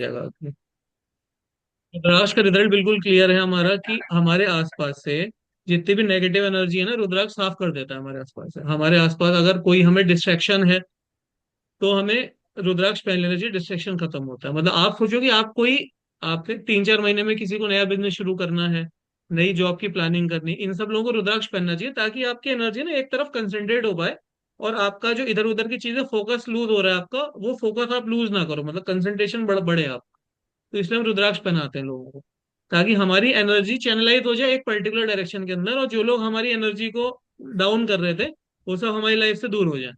जाएगा आपके। रुद्राक्ष का रिजल्ट बिल्कुल क्लियर है हमारा कि हमारे आसपास से जितनी भी नेगेटिव एनर्जी है ना, रुद्राक्ष साफ कर देता है हमारे आसपास से। हमारे आसपास अगर कोई हमें डिस्ट्रैक्शन है तो हमें रुद्राक्ष पहन लेना चाहिए, डिस्ट्रैक्शन खत्म होता है। मतलब आप सोचो कि आप कोई, आपके 3-4 महीने में किसी को नया बिजनेस शुरू करना है, नई जॉब की प्लानिंग करनी, इन सब लोगों को रुद्राक्ष पहनना चाहिए ताकि आपकी एनर्जी ना एक तरफ कंसंट्रेट हो पाए, और आपका जो इधर उधर की चीजें फोकस लूज हो रहा है आपका, वो फोकस आप लूज ना करो, मतलब कंसंट्रेशन बढ़े आप। तो इसलिए हम रुद्राक्ष पहनाते हैं लोगों को, ताकि हमारी एनर्जी चैनलाइज हो जाए एक पर्टिकुलर डायरेक्शन के अंदर, और जो लोग हमारी एनर्जी को डाउन कर रहे थे वो सब हमारी लाइफ से दूर हो जाए।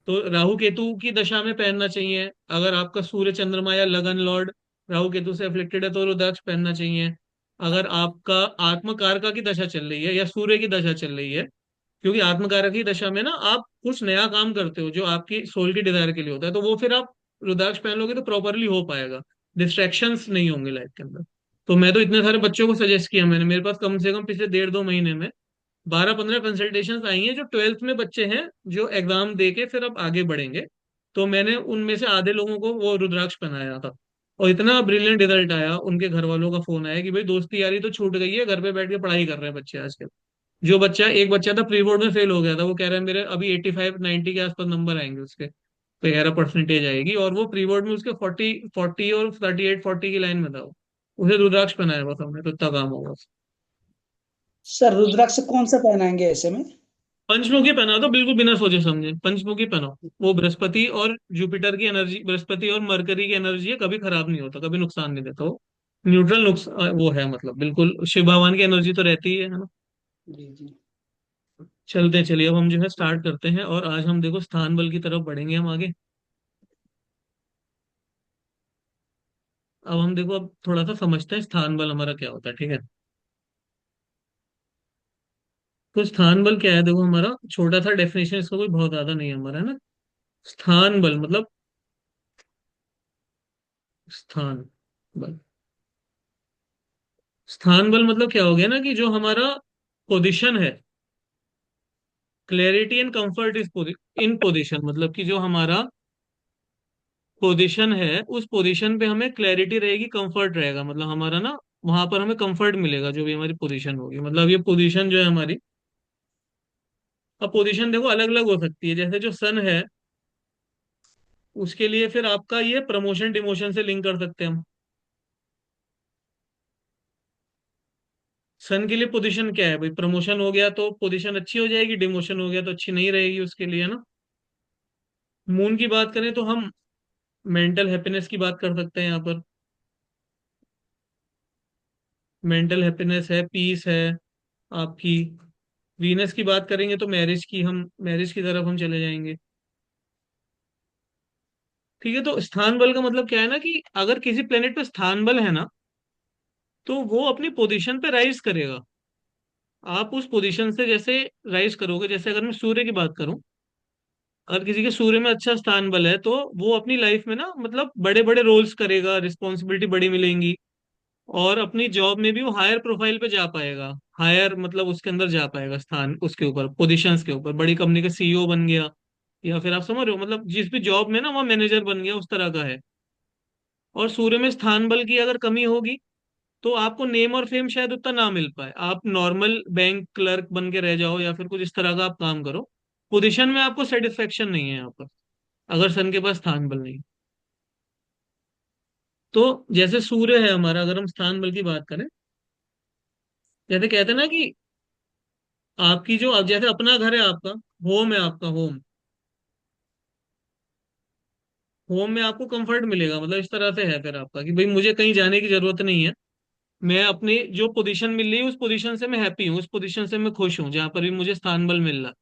तो राहु केतु की दशा में पहनना चाहिए। अगर आपका सूर्य चंद्रमा या लगन लॉर्ड राहु केतु से अफ्लिक्टेड है तो रुद्राक्ष पहनना चाहिए। अगर आपका आत्मकारका की दशा चल रही है या सूर्य की दशा चल रही है, क्योंकि आत्मकारक की दशा में ना आप कुछ नया काम करते हो जो आपकी सोल की डिजायर के लिए होता है, तो वो फिर आप रुद्राक्ष पहन लोगे तो प्रॉपरली हो पाएगा, डिस्ट्रैक्शंस नहीं होंगे लाइफ के अंदर। तो मैं तो इतने सारे बच्चों को सजेस्ट किया मैंने, मेरे पास कम से कम पिछले 1.5-2 महीने में 12-15 कंसल्टेशंस आई हैं जो 12th में बच्चे हैं, जो एग्जाम दे के फिर अब आगे बढ़ेंगे। तो मैंने उनमें से आधे लोगों को वो रुद्राक्ष पहनाया था, और इतना ब्रिलियंट रिजल्ट आया, उनके घर वालों का फोन आया कि भाई दोस्ती यारी तो छूट गई है, घर पे बैठ के पढ़ाई कर रहे हैं बच्चे आजकल। जो बच्चा, एक बच्चा था प्री बोर्ड में फेल हो गया था, वो कह रहा है मेरे अभी 85-90 के आसपास नंबर आएंगे उसके, 11% आएगी, और वो प्री बोर्ड में उसके 40 और 38-40 की लाइन में था वो। उसे रुद्राक्ष पहनाया बस हमने, तो इतना काम होगा। सर रुद्राक्ष कौन सा पहनाएंगे ऐसे में? पंचमुखी पहना दो बिल्कुल बिना सोचे समझे, पंचमुखी पहनाओ। वो बृहस्पति और जुपिटर की एनर्जी, बृहस्पति और मरकरी की एनर्जी है, कभी खराब नहीं होता, कभी नुकसान नहीं देता वो। न्यूट्रल नुकसान वो है, मतलब बिल्कुल शिव भगवान की एनर्जी तो रहती ही है ना। जी जी। चलते हैं, चलिए अब हम जो है स्टार्ट करते हैं, और आज हम देखो स्थान बल की तरफ बढ़ेंगे हम आगे। अब हम देखो, अब थोड़ा सा समझते हैं स्थान बल हमारा क्या होता है, ठीक है। तो स्थान बल क्या है, देखो हमारा छोटा सा डेफिनेशन, इसका कोई बहुत ज्यादा नहीं है हमारा, है ना। स्थान बल मतलब, स्थान बल, स्थान बल मतलब क्या हो गया ना कि जो हमारा पोजीशन है, clarity and comfort is in position, मतलब कि जो हमारा पोजीशन है उस पोजीशन पे हमें क्लैरिटी रहेगी, कंफर्ट रहेगा, मतलब हमारा ना वहां पर हमें कंफर्ट मिलेगा जो भी हमारी पोजीशन होगी। मतलब ये पोजीशन जो है हमारी, अब पोजीशन देखो अलग अलग हो सकती है, जैसे जो सन है उसके लिए फिर आपका ये प्रमोशन डिमोशन से लिंक कर सकते हैं हम। सन के लिए पोजीशन क्या है भाई, प्रमोशन हो गया तो पोजीशन अच्छी हो जाएगी, डिमोशन हो गया तो अच्छी नहीं रहेगी उसके लिए ना। मून की बात करें तो हम मेंटल हैप्पीनेस की बात कर सकते हैं यहाँ पर। मेंटल हैप्पीनेस है, पीस है आपकी। वीनस की बात करेंगे तो मैरिज की, हम मैरिज की तरफ हम चले जाएंगे। ठीक है, तो स्थान बल का मतलब क्या है ना कि अगर किसी प्लेनेट पे स्थान बल है ना, तो वो अपनी पोजीशन पे राइज करेगा। आप उस पोजीशन से जैसे राइज करोगे, जैसे अगर मैं सूर्य की बात करूं, अगर किसी के सूर्य में अच्छा स्थान बल है तो वो अपनी लाइफ में ना मतलब बड़े बड़े रोल्स करेगा, रिस्पॉन्सिबिलिटी बड़ी मिलेंगी, और अपनी जॉब में भी वो हायर प्रोफाइल पे जा पाएगा। हायर मतलब उसके अंदर जा पाएगा, स्थान उसके ऊपर, पोजीशंस के ऊपर, बड़ी कंपनी का सीईओ बन गया, या फिर आप समझ रहे हो, मतलब जिस भी जॉब में ना वो मैनेजर बन गया, उस तरह का है। और सूर्य में स्थान बल की अगर कमी होगी तो आपको नेम और फेम शायद उतना ना मिल पाए, आप नॉर्मल बैंक क्लर्क बन के रह जाओ या फिर कुछ इस तरह का आप काम करो, पोजीशन में आपको सेटिस्फेक्शन नहीं है यहाँ पर, अगर सन के पास स्थान बल नहीं। तो जैसे सूर्य है हमारा, अगर हम स्थान बल की बात करें, जैसे कहते हैं ना कि आपकी जो, अब जैसे अपना घर है आपका, होम है आपका, होम, होम में आपको कंफर्ट मिलेगा, मतलब इस तरह से है फिर आपका कि भाई मुझे कहीं जाने की जरूरत नहीं है, मैं अपनी जो पोजीशन मिल रही है उस पोजीशन से मैं हैप्पी हूँ, उस पोजीशन से मैं खुश हूँ जहां पर भी मुझे स्थान बल मिल रहा है।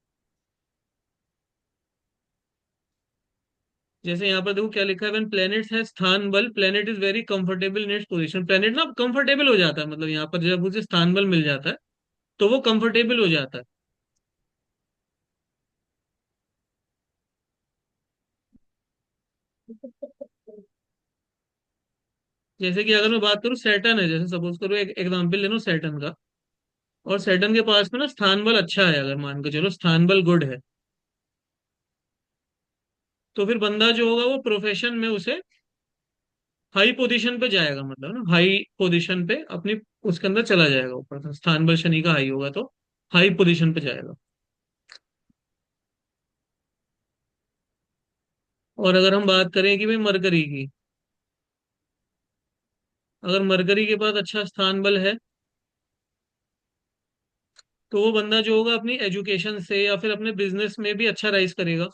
जैसे यहाँ पर देखो क्या लिखा है, व्हेन प्लैनेट्स है स्थान बल planet is very comfortable in its position, planet ना कंफर्टेबल हो जाता है, मतलब यहाँ पर जब उसे स्थान बल मिल जाता है तो वो कंफर्टेबल हो जाता है। जैसे कि अगर मैं बात करूँ सैटर्न है, जैसे सपोज करो एक एग्जांपल ले लो सैटर्न का, और सैटर्न के पास में ना स्थान बल अच्छा है, अगर मान के चलो स्थान बल गुड है, तो फिर बंदा जो होगा वो प्रोफेशन में उसे हाई पोजीशन पे जाएगा, मतलब ना हाई पोजीशन पे अपनी उसके अंदर चला जाएगा ऊपर से, स्थान बल शनि का हाई होगा तो हाई पोजीशन पे जाएगा। और अगर हम बात करें कि भाई मरकरी की, अगर मरकरी के पास अच्छा स्थान बल है, तो वो बंदा जो होगा अपनी एजुकेशन से या फिर अपने बिजनेस में भी अच्छा राइज करेगा।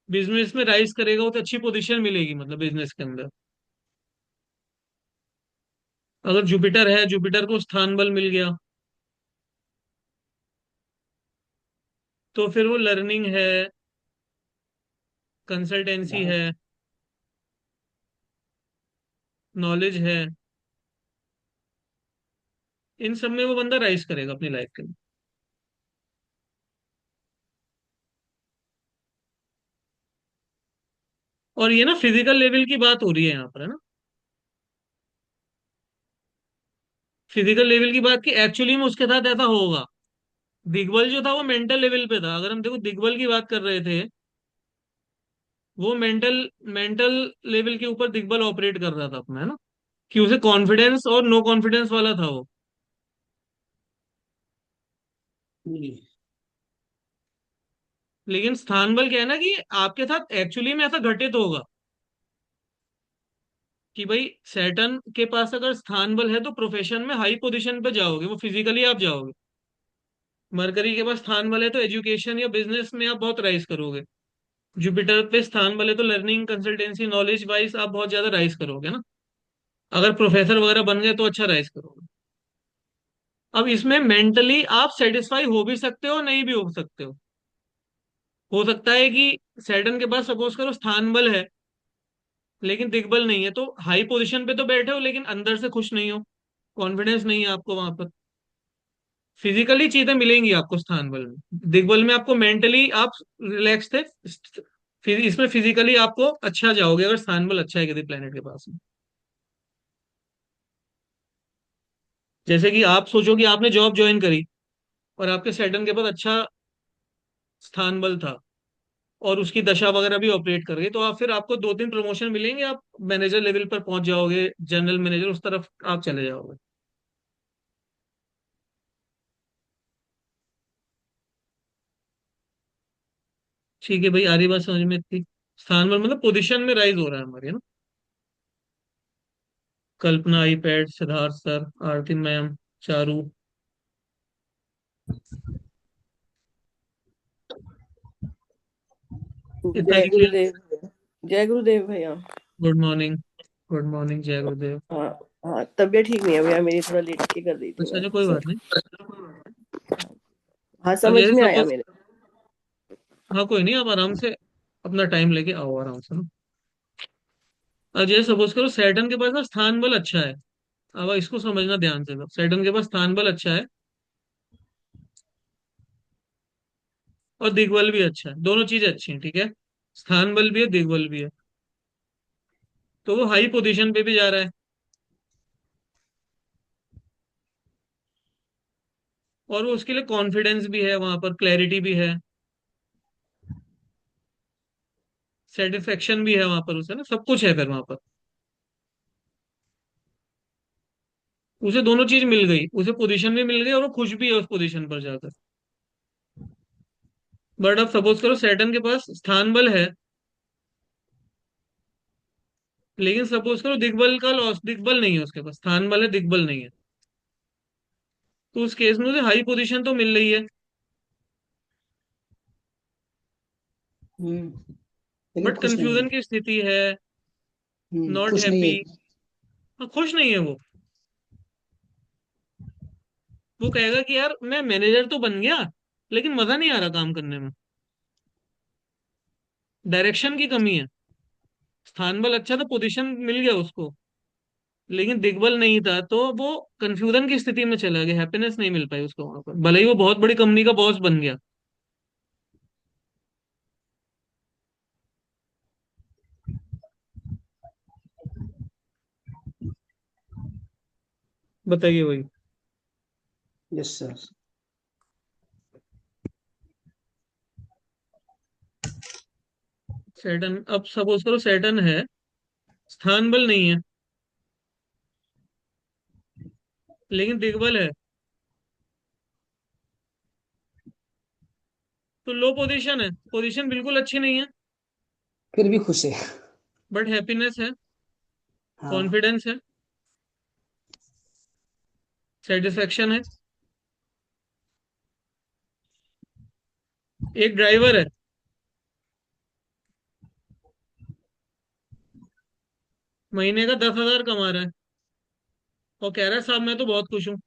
बिजनेस में राइज करेगा वो तो अच्छी पोजीशन मिलेगी, मतलब बिजनेस के अंदर। अगर जुपिटर है, जुपिटर को स्थान बल मिल गया, तो फिर वो लर्निंग है, कंसल्टेंसी हाँ। है, नॉलेज है, इन सब में वो बंदा राइज करेगा अपनी लाइफ के अंदर। और ये ना फिजिकल लेवल की बात हो रही है यहाँ पर, है ना। फिजिकल लेवल की बात की एक्चुअली में उसके साथ ऐसा होगा। दिग्बल जो था वो मेंटल लेवल पे था, अगर हम देखो दिग्बल की बात कर रहे थे, वो मेंटल मेंटल लेवल के ऊपर दिग्बल ऑपरेट कर रहा था अपना, है ना, कि उसे कॉन्फिडेंस और नो कॉन्फिडेंस वाला था वो। हम्म। लेकिन स्थान बल क्या है ना, कि आपके साथ एक्चुअली में ऐसा घटित होगा कि भाई सैटर्न के पास अगर स्थान बल है तो प्रोफेशन में हाई पोजीशन पे जाओगे, वो फिजिकली आप जाओगे। मरकरी के पास स्थान बल है तो एजुकेशन या बिजनेस में आप बहुत राइज करोगे। जुपिटर पे स्थान बल है तो लर्निंग, कंसल्टेंसी, नॉलेज वाइज आप बहुत ज्यादा राइज करोगे ना। अगर प्रोफेसर वगैरह बन गए तो अच्छा राइज करोगे। अब इसमें मेंटली आप सेटिस्फाई हो भी सकते हो, नहीं भी हो सकते हो सकता है कि सैटर्न के पास सपोज करो स्थान बल है लेकिन दिग्बल नहीं है, तो हाई पोजीशन पे तो बैठे हो लेकिन अंदर से खुश नहीं हो, कॉन्फिडेंस नहीं है आपको वहां पर। फिजिकली चीजें मिलेंगी आपको स्थान बल में, दिग्बल में आपको मेंटली आप रिलैक्स थे, फिर इसमें फिजिकली आपको अच्छा जाओगे अगर स्थान बल अच्छा है किसी प्लेनेट के पास में। जैसे कि आप सोचो कि आपने जॉब ज्वाइन करी और आपके सैटर्न के पास अच्छा स्थान बल था और उसकी दशा वगैरह भी ऑपरेट कर गई, तो आप फिर आपको 2-3 प्रमोशन मिलेंगे, आप मैनेजर लेवल पर पहुंच जाओगे, जनरल मैनेजर उस तरफ आप चले जाओगे। ठीक है भाई, आ रही बात समझ में थी। स्थान बल मतलब पोजीशन में राइज हो रहा है हमारे, है ना। कल्पना, आईपैड, सिद्धार्थ सर, आरती मैम, चारू, इतना जय ही क्लियर। गुरुदेव। जय गुरुदेव भैया। Good morning. गुड मॉर्निंग, जय गुरुदेव। हाँ। हाँ, तबीयत ठीक नहीं है भैया मेरी, थोड़ा लेट के कर रही थी अच्छा मैं अच्छा, कोई बात सर। नहीं। हाँ, अब समझ जैसे में आया सपोज, मेरे। हाँ कोई नहीं, आप आराम से अपना टाइम लेके आओ आराम से ना। अब जैसे सपोज करो सैटर्न के पास ना स्थान बल अच्छा है। अब इसको समझना ध्यान से, सैटर्न के पास स्थान बल अच्छा है और दिग्बल भी अच्छा है, दोनों चीजें अच्छी हैं, ठीक है। स्थान बल भी है, दिग्बल भी है, तो वो हाई पोजीशन पे भी जा रहा है और वो उसके लिए कॉन्फिडेंस भी है, वहां पर क्लैरिटी भी है, सेटिस्फेक्शन भी है वहां पर उसे ना, सब कुछ है फिर वहां पर। उसे दोनों चीज मिल गई, उसे पोजीशन भी मिल गई और वो खुश भी है उस पोजीशन पर जाकर। बट अब सपोज करो सैटर्न के पास स्थान बल है लेकिन सपोज करो दिग्बल का लॉस, दिग्बल नहीं है उसके पास, स्थान बल है दिग्बल नहीं है, तो उस केस में उसे हाई पोजीशन तो मिल रही है लेकिन बट खुश नहीं कंफ्यूजन है। की स्थिति है, नॉट खुश नहीं हैप्पी। है। खुश नहीं है वो कहेगा कि यार मैं मैनेजर तो बन गया लेकिन मजा नहीं आ रहा काम करने में, डायरेक्शन की कमी है। स्थान बल अच्छा था, पोजीशन मिल गया उसको, लेकिन दिग्बल नहीं था तो वो कंफ्यूजन की स्थिति में चला गया, हैप्पीनेस नहीं मिल पाई उसको वहां पर, भले ही वो बहुत बड़ी कंपनी का बॉस बन गया। बताइए वही। Yes sir. सैटर्न, अब सपोज करो सैटर्न है, स्थान बल नहीं है, लेकिन दिग्बल है, तो लो पोजीशन है, पोजीशन बिल्कुल अच्छी नहीं है, फिर भी खुश है। बट हैप्पीनेस है, हाँ। कॉन्फिडेंस है, सेटिस्फेक्शन है। एक ड्राइवर है, महीने का 10,000 कमा रहा है, और कह रहा है साहब मैं तो बहुत खुश हूँ,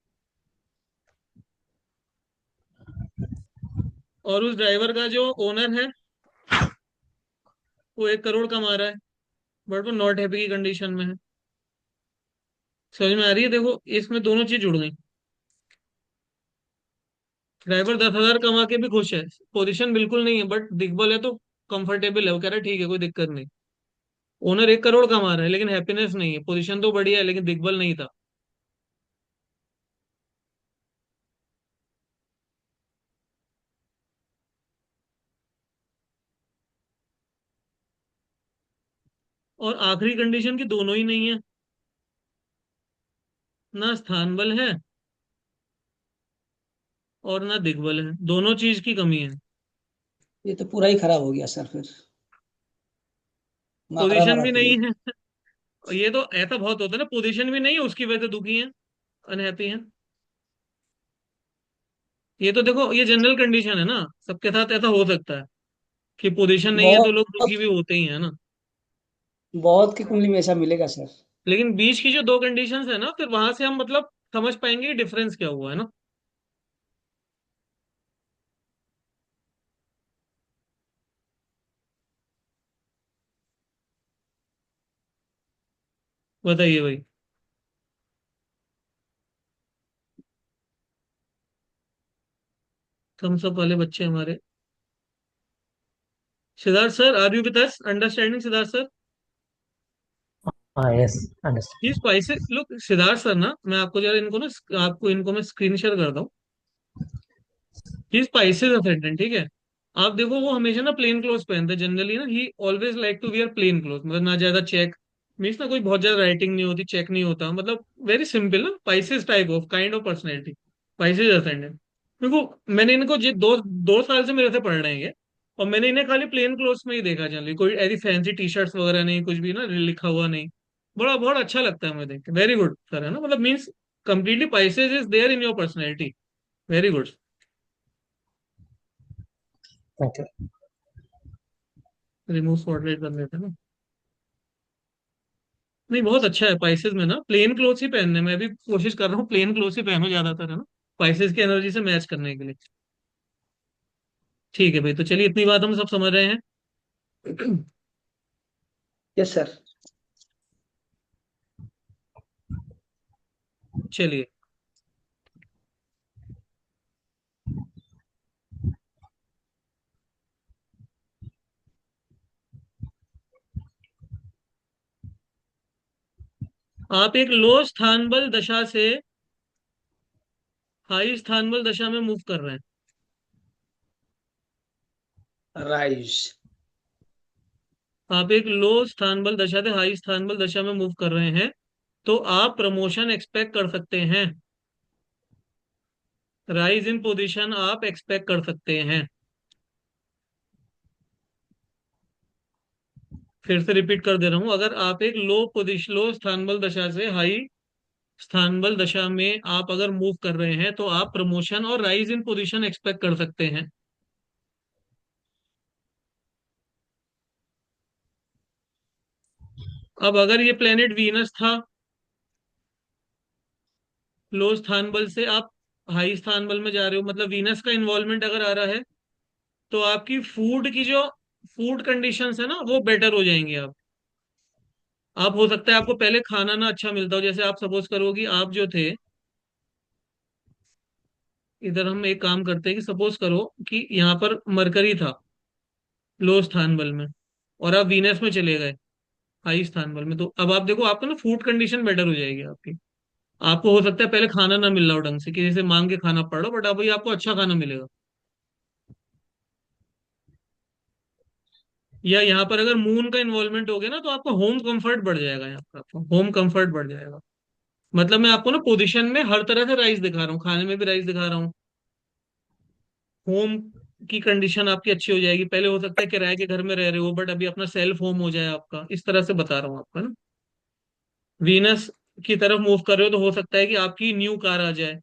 और उस ड्राइवर का जो ओनर है वो 1 करोड़ कमा रहा है, बट वो नॉट हैप्पी की कंडीशन में है। समझ में आ रही है? देखो इसमें दोनों चीज जुड़ गई। ड्राइवर 10,000 कमा के भी खुश है, पोजीशन बिल्कुल नहीं है, बट दिग्बल है तो कंफर्टेबल है, वो कह रहा है ठीक है कोई दिक्कत नहीं। ओनर 1 करोड़ कमा रहा है लेकिन हैप्पीनेस नहीं है, पोजीशन तो बढ़िया है लेकिन दिग्बल नहीं था। और आखिरी कंडीशन की दोनों ही नहीं है, ना स्थान बल है और ना दिग्बल है, दोनों चीज की कमी है। ये तो पूरा ही खराब हो गया सर फिर। मारा पोजीशन मारा भी फिर नहीं ये। है। और ये तो ऐसा बहुत होता है ना, पोजीशन भी नहीं है उसकी वजह से दुखी है, अनहैप्पी है। ये तो देखो ये जनरल कंडीशन है ना, सबके साथ ऐसा हो सकता है कि पोजीशन नहीं है तो लोग दुखी बहुत भी होते ही है ना। बहुत की कुंडली में ऐसा मिलेगा सर। लेकिन बीच की जो दो कंडीशंस है ना, फिर वहां से हम मतलब समझ पाएंगे कि डिफरेंस क्या हुआ है ना। बताइए भाई। हम सब वाले बच्चे हमारे। Siddharth sir, are you with us? Understanding Siddharth sir? Yes, understood. ये स्पाइसेस लोग, सिद्धार्थ सर ना, मैं आपको जरा इनको ना, आपको इनको मैं स्क्रीन शेयर करता हूँ। ही स्पाइसेस असेंडेंट, ठीक है। आप देखो वो हमेशा ना प्लेन क्लोथ पहनते हैं जनरली ना, he always like to wear plain cloth, मतलब ना ज्यादा चेक, मीन्स ना कोई बहुत ज्यादा राइटिंग नहीं होती, चेक नहीं होता, मतलब वेरी सिंपल ना, Pisces type of kind of personality, Pisces ascendant. देखो मैंने इनको दो दो साल से मेरे से पढ़ रहे हैं ये, और मैंने इन्हें खाली प्लेन क्लोथ्स में ही देखा जनरली, कोई ऐसी फैंसी टी शर्ट्स वगैरह नहीं, कुछ भी ना लिखा हुआ नहीं। बड़ा बहुत अच्छा लगता है मुझे देख के, वेरी गुड सर, है ना, मतलब means completely pieces is there in your personality, very good. Thank you. Remove spotlight कर लेते हैं ना। नहीं बहुत अच्छा है, पाइसेस में ना प्लेन क्लोथ्स ही पहनने, मैं भी कोशिश कर रहा हूँ प्लेन क्लोथ्स ही पहनो ज्यादातर, है ना, पाइसेस की एनर्जी से मैच करने के लिए। ठीक है भाई, तो चलिए इतनी बात हम सब समझ रहे हैं। Yes sir. चलिए, आप एक लो स्थान बल दशा से हाई स्थान बल दशा में मूव कर रहे हैं। राइज। आप एक लो स्थान बल दशा से हाई स्थान बल दशा में मूव कर रहे हैं, तो आप प्रमोशन एक्सपेक्ट कर सकते हैं, राइज इन पोजीशन आप एक्सपेक्ट कर सकते हैं। फिर से रिपीट कर दे रहा हूं, अगर आप एक लो स्थान बल दशा से हाई स्थान बल दशा में आप अगर मूव कर रहे हैं तो आप प्रमोशन और राइज इन पोजीशन एक्सपेक्ट कर सकते हैं। अब अगर ये प्लेनेट वीनस था, लो स्थान बल से आप हाई स्थान बल में जा रहे हो, मतलब वीनस का इन्वॉल्वमेंट अगर आ रहा है, तो आपकी फूड की जो फूड कंडीशंस है ना वो बेटर हो जाएंगी। आप हो सकता है आपको पहले खाना ना अच्छा मिलता हो, जैसे आप सपोज करो कि आप जो थे, इधर हम एक काम करते हैं कि सपोज करो कि यहाँ पर मरकरी था लो स्थान बल में, और आप वीनस में चले गए हाई स्थान बल में, तो अब आप देखो आपको ना फूड कंडीशन बेटर हो जाएगी आपकी। आपको हो सकता है पहले खाना ना मिल रहा हो ढंग से, किसी से मांग के खाना पड़ रहा हो, बट अब भाई आपको अच्छा खाना मिलेगा। या यहाँ पर अगर मून का इन्वॉल्वमेंट हो गया ना, तो आपका होम कंफर्ट बढ़ जाएगा, यहाँ पर आपका होम कंफर्ट बढ़ जाएगा। मतलब मैं आपको ना पोजीशन में हर तरह से राइज दिखा रहा हूँ, खाने में भी राइज दिखा रहा हूँ। होम की कंडीशन आपकी अच्छी हो जाएगी। पहले हो सकता है किराए के घर में रह रहे हो, बट अभी अपना सेल्फ होम हो जाए आपका, इस तरह से बता रहा हूँ आपका ना। वीनस की तरफ मूव कर रहे हो तो हो सकता है कि आपकी न्यू कार आ जाए।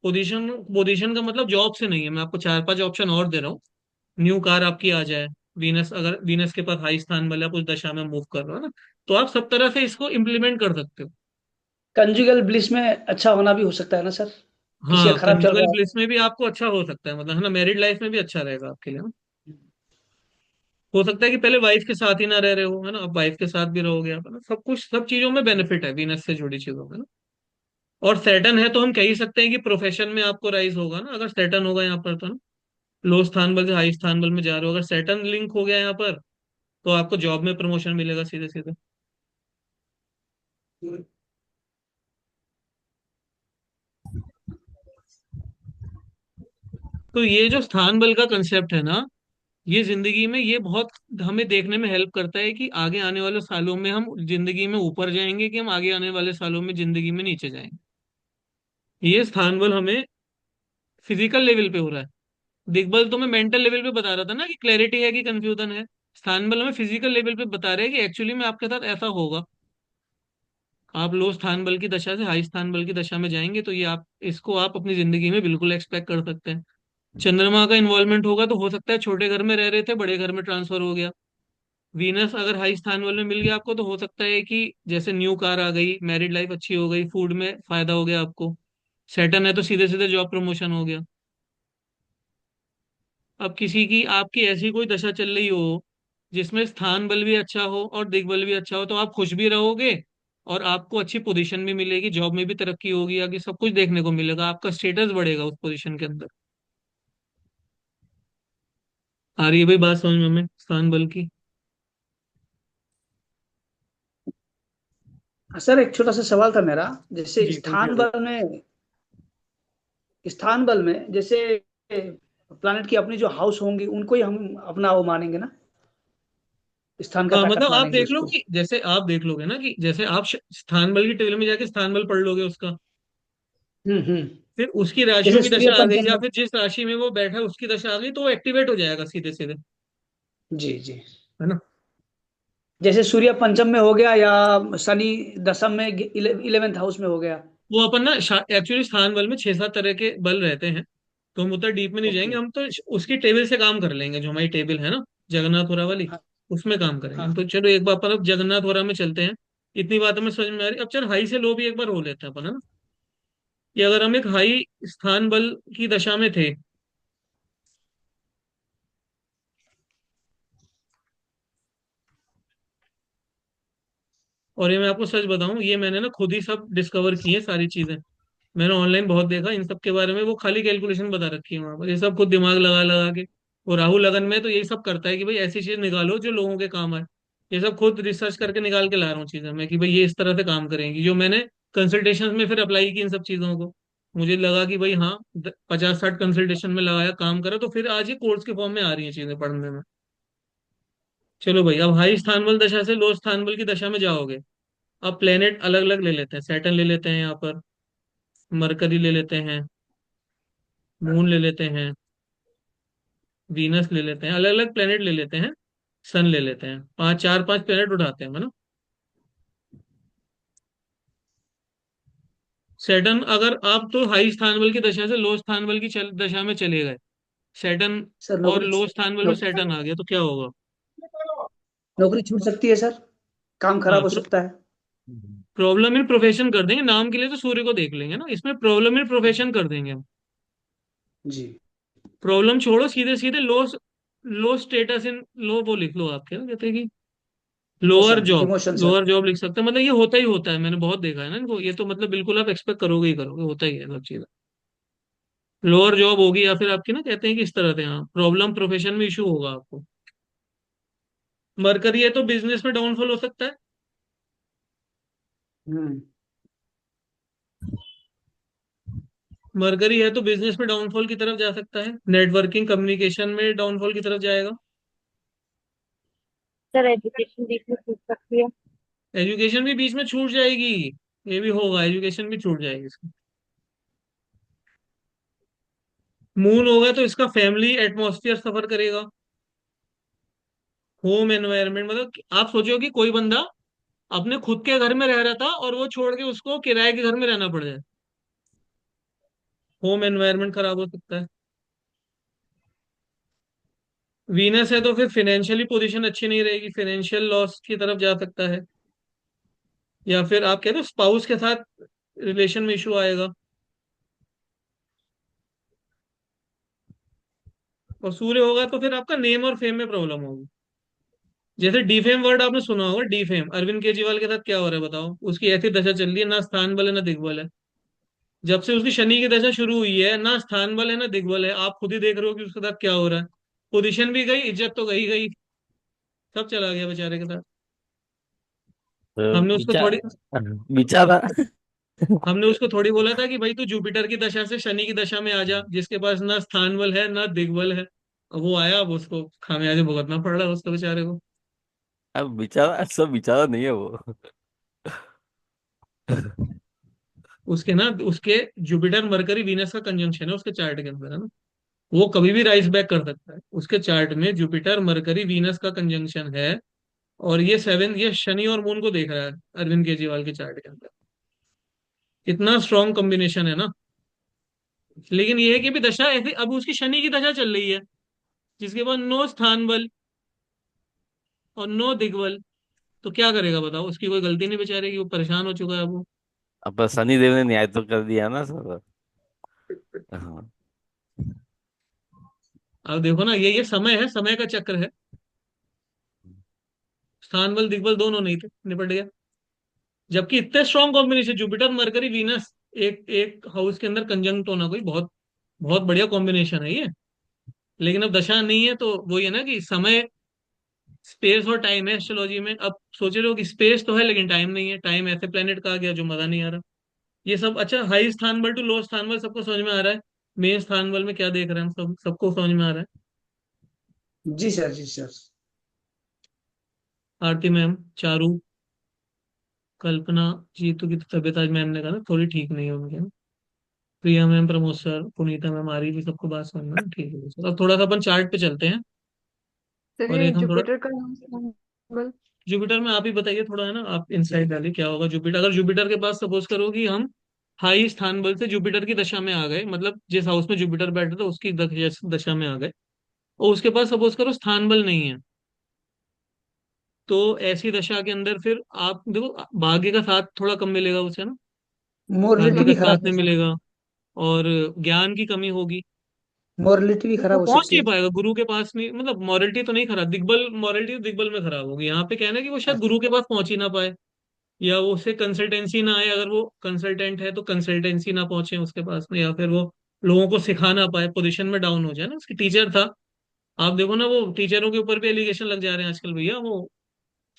पोजीशन पोजीशन का मतलब जॉब से नहीं है, मैं आपको चार पांच ऑप्शन और दे रहा हूँ। न्यू कार आपकी आ जाए। वीनस, अगर वीनस के पास हाई स्थान वाला कुछ दशा में मूव कर रहा हो ना, तो आप सब तरह से इसको इम्प्लीमेंट कर सकते हो। कंजुगल ब्लिस में अच्छा होना भी हो सकता है ना सर? किसी का हाँ, खराब चल कंजुगल रहा ब्लिस में भी आपको अच्छा हो सकता है, मतलब है ना, मैरिड लाइफ में भी अच्छा रहेगा आपके लिए ना। हो सकता है कि पहले वाइफ के साथ ही ना रह रहे हो, है ना, अब वाइफ के साथ भी रहोगे आप, है ना, सब कुछ सब चीजों में बेनिफिट है वीनस से जुड़ी चीजों में ना। और सैटर्न है तो हम कह ही सकते हैं कि प्रोफेशन में आपको राइज होगा ना, अगर सैटर्न होगा यहाँ पर तो ना। लो स्थान बल से हाई स्थान बल में जा रहे हो, अगर सैटर्न लिंक हो गया यहाँ पर, तो आपको जॉब में प्रमोशन मिलेगा सीधे सीधे। है। तो ये जो स्थान बल का कंसेप्ट है ना, ये जिंदगी में ये बहुत हमें देखने में हेल्प करता है कि आगे आने वाले सालों में हम जिंदगी में ऊपर जाएंगे, कि हम आगे आने वाले सालों में जिंदगी में नीचे जाएंगे। ये स्थान बल हमें फिजिकल लेवल पे हो रहा है। दिग्बल तो मैं मेंटल लेवल पे बता रहा था ना कि क्लैरिटी है कि कंफ्यूजन है। स्थान बल हमें फिजिकल लेवल पे बता रहे हैं कि एक्चुअली में आपके साथ ऐसा होगा। आप लो स्थान बल की दशा से हाई स्थान बल की दशा में जाएंगे, तो ये आप इसको आप अपनी जिंदगी में बिल्कुल एक्सपेक्ट कर सकते हैं। चंद्रमा का इन्वॉल्वमेंट होगा तो हो सकता है छोटे घर में रह रहे थे, बड़े घर में ट्रांसफर हो गया। वीनस अगर हाई स्थान बल में मिल गया आपको, तो हो सकता है कि जैसे न्यू कार आ गई, मैरिड लाइफ अच्छी हो गई, फूड में फायदा हो गया आपको। सैटर्न है तो सीधे सीधे जॉब प्रमोशन हो गया। अब किसी की आपकी ऐसी कोई दशा चल रही हो जिसमें स्थान बल भी अच्छा हो और दिग्बल भी अच्छा हो, तो आप खुश भी रहोगे, और आपको अच्छी पोजीशन भी मिलेगी, जॉब में भी तरक्की होगी, आगे सब कुछ देखने को मिलेगा, आपका स्टेटस बढ़ेगा उस पोजीशन के अंदर। आ रही है भाई बात समझ में हमें स्थान बल की? सर एक छोटा सा सवाल था मेरा। जैसे जी पूछिए भाई। स्थान बल में जैसे प्लानिट की अपनी जो हाउस होंगी उनको ही हम अपना वो मानेंगे ना, स्थान का हाँ, ताकत मतलब आप मानेंगे देख लो उसको। कि जैसे आप देख लोगे ना कि जैसे आप स्थान बल की टेबल में जाके स्थान बल पढ़ लोगे उसका, हम्म। फिर उसकी राशियों जैसे की सूर्य दशा आ गई, पंचम या में। फिर जिस राशि में वो बैठा है उसकी दशा आ गई, तो वो एक्टिवेट हो जाएगा सीधे सीधे, जी जी। है ना। जैसे सूर्य पंचम में हो गया या शनि दशम में 11th हाउस में हो गया। वो अपन ना एक्चुअली स्थान बल में छह सात तरह के बल रहते हैं, तो हम उतना डीप में नहीं ओके। जाएंगे, हम तो उसकी टेबल से काम कर लेंगे, जो हमारी टेबल है ना, जगन्नाथ होरा वाली, हाँ उसमें काम करेंगे। हाँ। तो चलो एक बार अपन अब जगन्नाथ होरा में चलते हैं। इतनी बात हमें समझ में आ रही। अब चल हाई से लो भी एक बार हो लेते हैं अपन, है ना, कि अगर हम एक हाई स्थान बल की दशा में थे, और ये मैं आपको सच बताऊं, ये मैंने ना खुद ही सब डिस्कवर की है सारी चीजें। मैंने ऑनलाइन बहुत देखा इन सब के बारे में, वो खाली कैलकुलेशन बता रखी है वहां पर, ये सब खुद दिमाग लगा लगा के। वो राहुल लगन में तो यही सब करता है कि भाई ऐसी चीज निकालो जो लोगों के काम आए। ये सब खुद रिसर्च करके निकाल के ला रहा हूँ चीजें मैं, कि भाई ये इस तरह से काम करेंगी, जो मैंने कंसल्टेशन में फिर अप्लाई की इन सब चीजों को। मुझे लगा कि भाई हाँ, 50-60 कंसल्टेशन में लगाया, काम करा, तो फिर आज ये कोर्स के फॉर्म में आ रही है चीजें पढ़ने में। चलो भाई, अब हाई स्थान बल दशा से लो स्थान बल की दशा में जाओगे। अब प्लेनेट अलग अलग ले लेते हैं, सैटर्न ले लेते हैं यहाँ पर, मरकरी ले लेते हैं, मून ले लेते हैं, वीनस ले लेते हैं, अलग अलग प्लेनेट ले लेते हैं, सन ले लेते हैं, पांच चार पांच प्लेनेट उठाते हैं, है ना। सैटर्न, अगर आप तो हाई स्थान बल की दशा से लो स्थान बल की दशा में चले गए, सैटर्न, सर और नौकरी लो स्थान बल में नौकरी सैटर्न आ गया, तो क्या होगा? नौकरी छूट सकती है सर। काम हाँ, खराब हो सकता है। प्रॉब्लम इन प्रोफेशन कर देंगे, नाम के लिए तो सूर्य को देख लेंगे ना, इसमें प्रॉब्लम इन प्रोफेशन कर देंगे हम। जी। प्रॉब्लम छोड़ो, सीधे सीधे लो, लो स्टेटस इन लो वो लिख लो, आप क्या कहते हैं कि lower demotion job. Demotion sir. Lower job लिख सकते हैं, मतलब ये होता ही होता है, मैंने बहुत देखा है ना इनको, ये तो मतलब बिल्कुल आप एक्सपेक्ट करोगे ही करोगे, होता ही है सब चीज़। लोअर जॉब होगी, या फिर आपकी ना कहते हैं कि इस तरह से, हाँ, प्रॉब्लम प्रोफेशन में इशू होगा आपको। मरकरी है तो बिजनेस में डाउनफॉल हो सकता है। हम्म। मरकरी है तो बिजनेस में डाउनफॉल की तरफ जा सकता है, नेटवर्किंग कम्युनिकेशन में डाउनफॉल की तरफ जाएगा। सर एजुकेशन बीच में छूट सकती है। एजुकेशन भी बीच में छूट जाएगी, ये भी होगा, एजुकेशन भी छूट जाएगी इसकी। मून होगा तो इसका फैमिली एटमॉस्फेयर सफर करेगा, होम एनवायरनमेंट, मतलब आप सोचो कि कोई बंदा अपने खुद के घर में रह रहा था और वो छोड़ के उसको किराए के घर में रहना पड़ जाए, होम एनवायरनमेंट खराब हो सकता है। वीनस है तो फिर फाइनेंशियली पोजीशन अच्छी नहीं रहेगी, फाइनेंशियल लॉस की तरफ जा सकता है, या फिर आप कह रहे हो स्पाउस के साथ रिलेशन में इशू आएगा। और सूर्य होगा तो फिर आपका नेम और फेम में प्रॉब्लम होगी। जैसे डीफेम वर्ड आपने सुना होगा, डीफेम अरविंद केजरीवाल के साथ क्या हो रहा है बताओ, उसकी ऐसी दशा चल रही है, ना स्थान बल है ना दिग्बल है। जब से उसकी शनि की दशा शुरू हुई है, ना स्थान बल है ना दिग्बल है, आप खुद ही देख रहे हो कि उसके साथ क्या हो रहा है। पोजीशन भी गई, इज्जत तो गई गई, सब चला गया बेचारे के साथ। तो हमने उसको थोड़ी बेचारा। हमने उसको थोड़ी बोला था कि भाई तू जुपिटर की दशा से शनि की दशा में आ जा, जिसके पास ना स्थान बल है ना दिग्बल है। अब वो आया, अब उसको खामियाजा भुगतना पड़ रहा है उसको बेचारे को। अब बेचारा सब बेचारा नहीं है वो। उसके ना उसके जुपिटर मरकरी वीनस का कंजंक्शन है उसके चार्ट के अंदर, है ना। वो कभी भी राइज बैक कर सकता है, उसके चार्ट में जुपिटर मरकरी वीनस का कंजंक्शन है। और ये सेवन, ये शनि और मून को देख रहा है अरविंद केजरीवाल के चार्ट के अंदर। इतना स्ट्रॉन्ग कॉम्बिनेशन है ना। लेकिन ये है कि भी दशा ऐसी, अब उसकी शनि की दशा चल रही है, जिसके बाद नो स्थान बल और नो दिग्बल। तो क्या करेगा बताओ, उसकी कोई गलती नहीं बेचारे की, वो परेशान हो चुका है वो। अब शनि देव ने न्याय तो कर दिया ना सर। हाँ। अब देखो ना, ये समय है, समय का चक्र है। स्थान बल दिग्बल दोनों नहीं थे, निपट गया। जबकि इतने strong combination Jupiter mercury Venus एक एक हाउस के अंदर कंजंक्ट होना, कोई बहुत बहुत बढ़िया कॉम्बिनेशन है ये। लेकिन अब दशा नहीं है, तो वही है ना कि समय, स्पेस और टाइम है एस्ट्रोलॉजी में। अब सोच रहे हो कि स्पेस तो है लेकिन टाइम नहीं है, टाइम ऐसे प्लेनेट का आ गया जो मजा नहीं आ रहा। ये सब अच्छा, हाई स्थान बल टू लो स्थान बल सबको समझ में आ रहा है। मेन स्थान बल में क्या देख रहे हैं हम, सब सबको समझ में आ रहा है। जी सर, जी सर। आरती मैम, चारू, कल्पना, जीतू की तो तबीयत आज मैम ने कहा ना थोड़ी ठीक नहीं है उनके ना। प्रिया मैम, प्रमोद सर, पुनीता मैम आ रही थी, सबको बात सुनना है, ठीक है सर। अब थोड़ा सा अपन चार्ट पे चलते हैं, सर और ये एक हम थोड़ा जुपिटर का नाम बल। जुपिटर में आप ही बताइए थोड़ा, है ना, आप इंसाइट डालिए क्या होगा जुपिटर, अगर जुपिटर के पास सपोज करो कि हम हाई स्थान बल से जुपिटर की दशा में आ गए, मतलब जिस हाउस में जुपिटर बैठा था उसकी दशा में आ गए, और उसके पास सपोज करो स्थान बल नहीं है, तो ऐसी दशा के अंदर फिर आप देखो भाग्य का साथ थोड़ा कम मिलेगा उसे ना, भाग्य मोरलिटी का भी साथ खराब हो नहीं सकती मिलेगा, और ज्ञान की कमी होगी। है, मोरलिटी भी वो खराब हो पहुंच सकती नहीं है। पाएगा गुरु के पास, नहीं मतलब मॉरलिटी तो नहीं खराब, दिग्बल मॉरलिटी तो दिग्बल में खराब होगी। यहाँ पे कहना है कि वो शायद गुरु के पास पहुंच ही ना पाए, या वो उसे कंसल्टेंसी ना आए, अगर वो कंसल्टेंट है तो कंसल्टेंसी ना पहुंचे उसके पास में, या फिर वो लोगों को सिखा ना पाए, पोजीशन में डाउन हो जाए ना। उसकी टीचर था, आप देखो ना, वो टीचरों के ऊपर भी एलिगेशन लग जा रहे हैं आजकल भैया। वो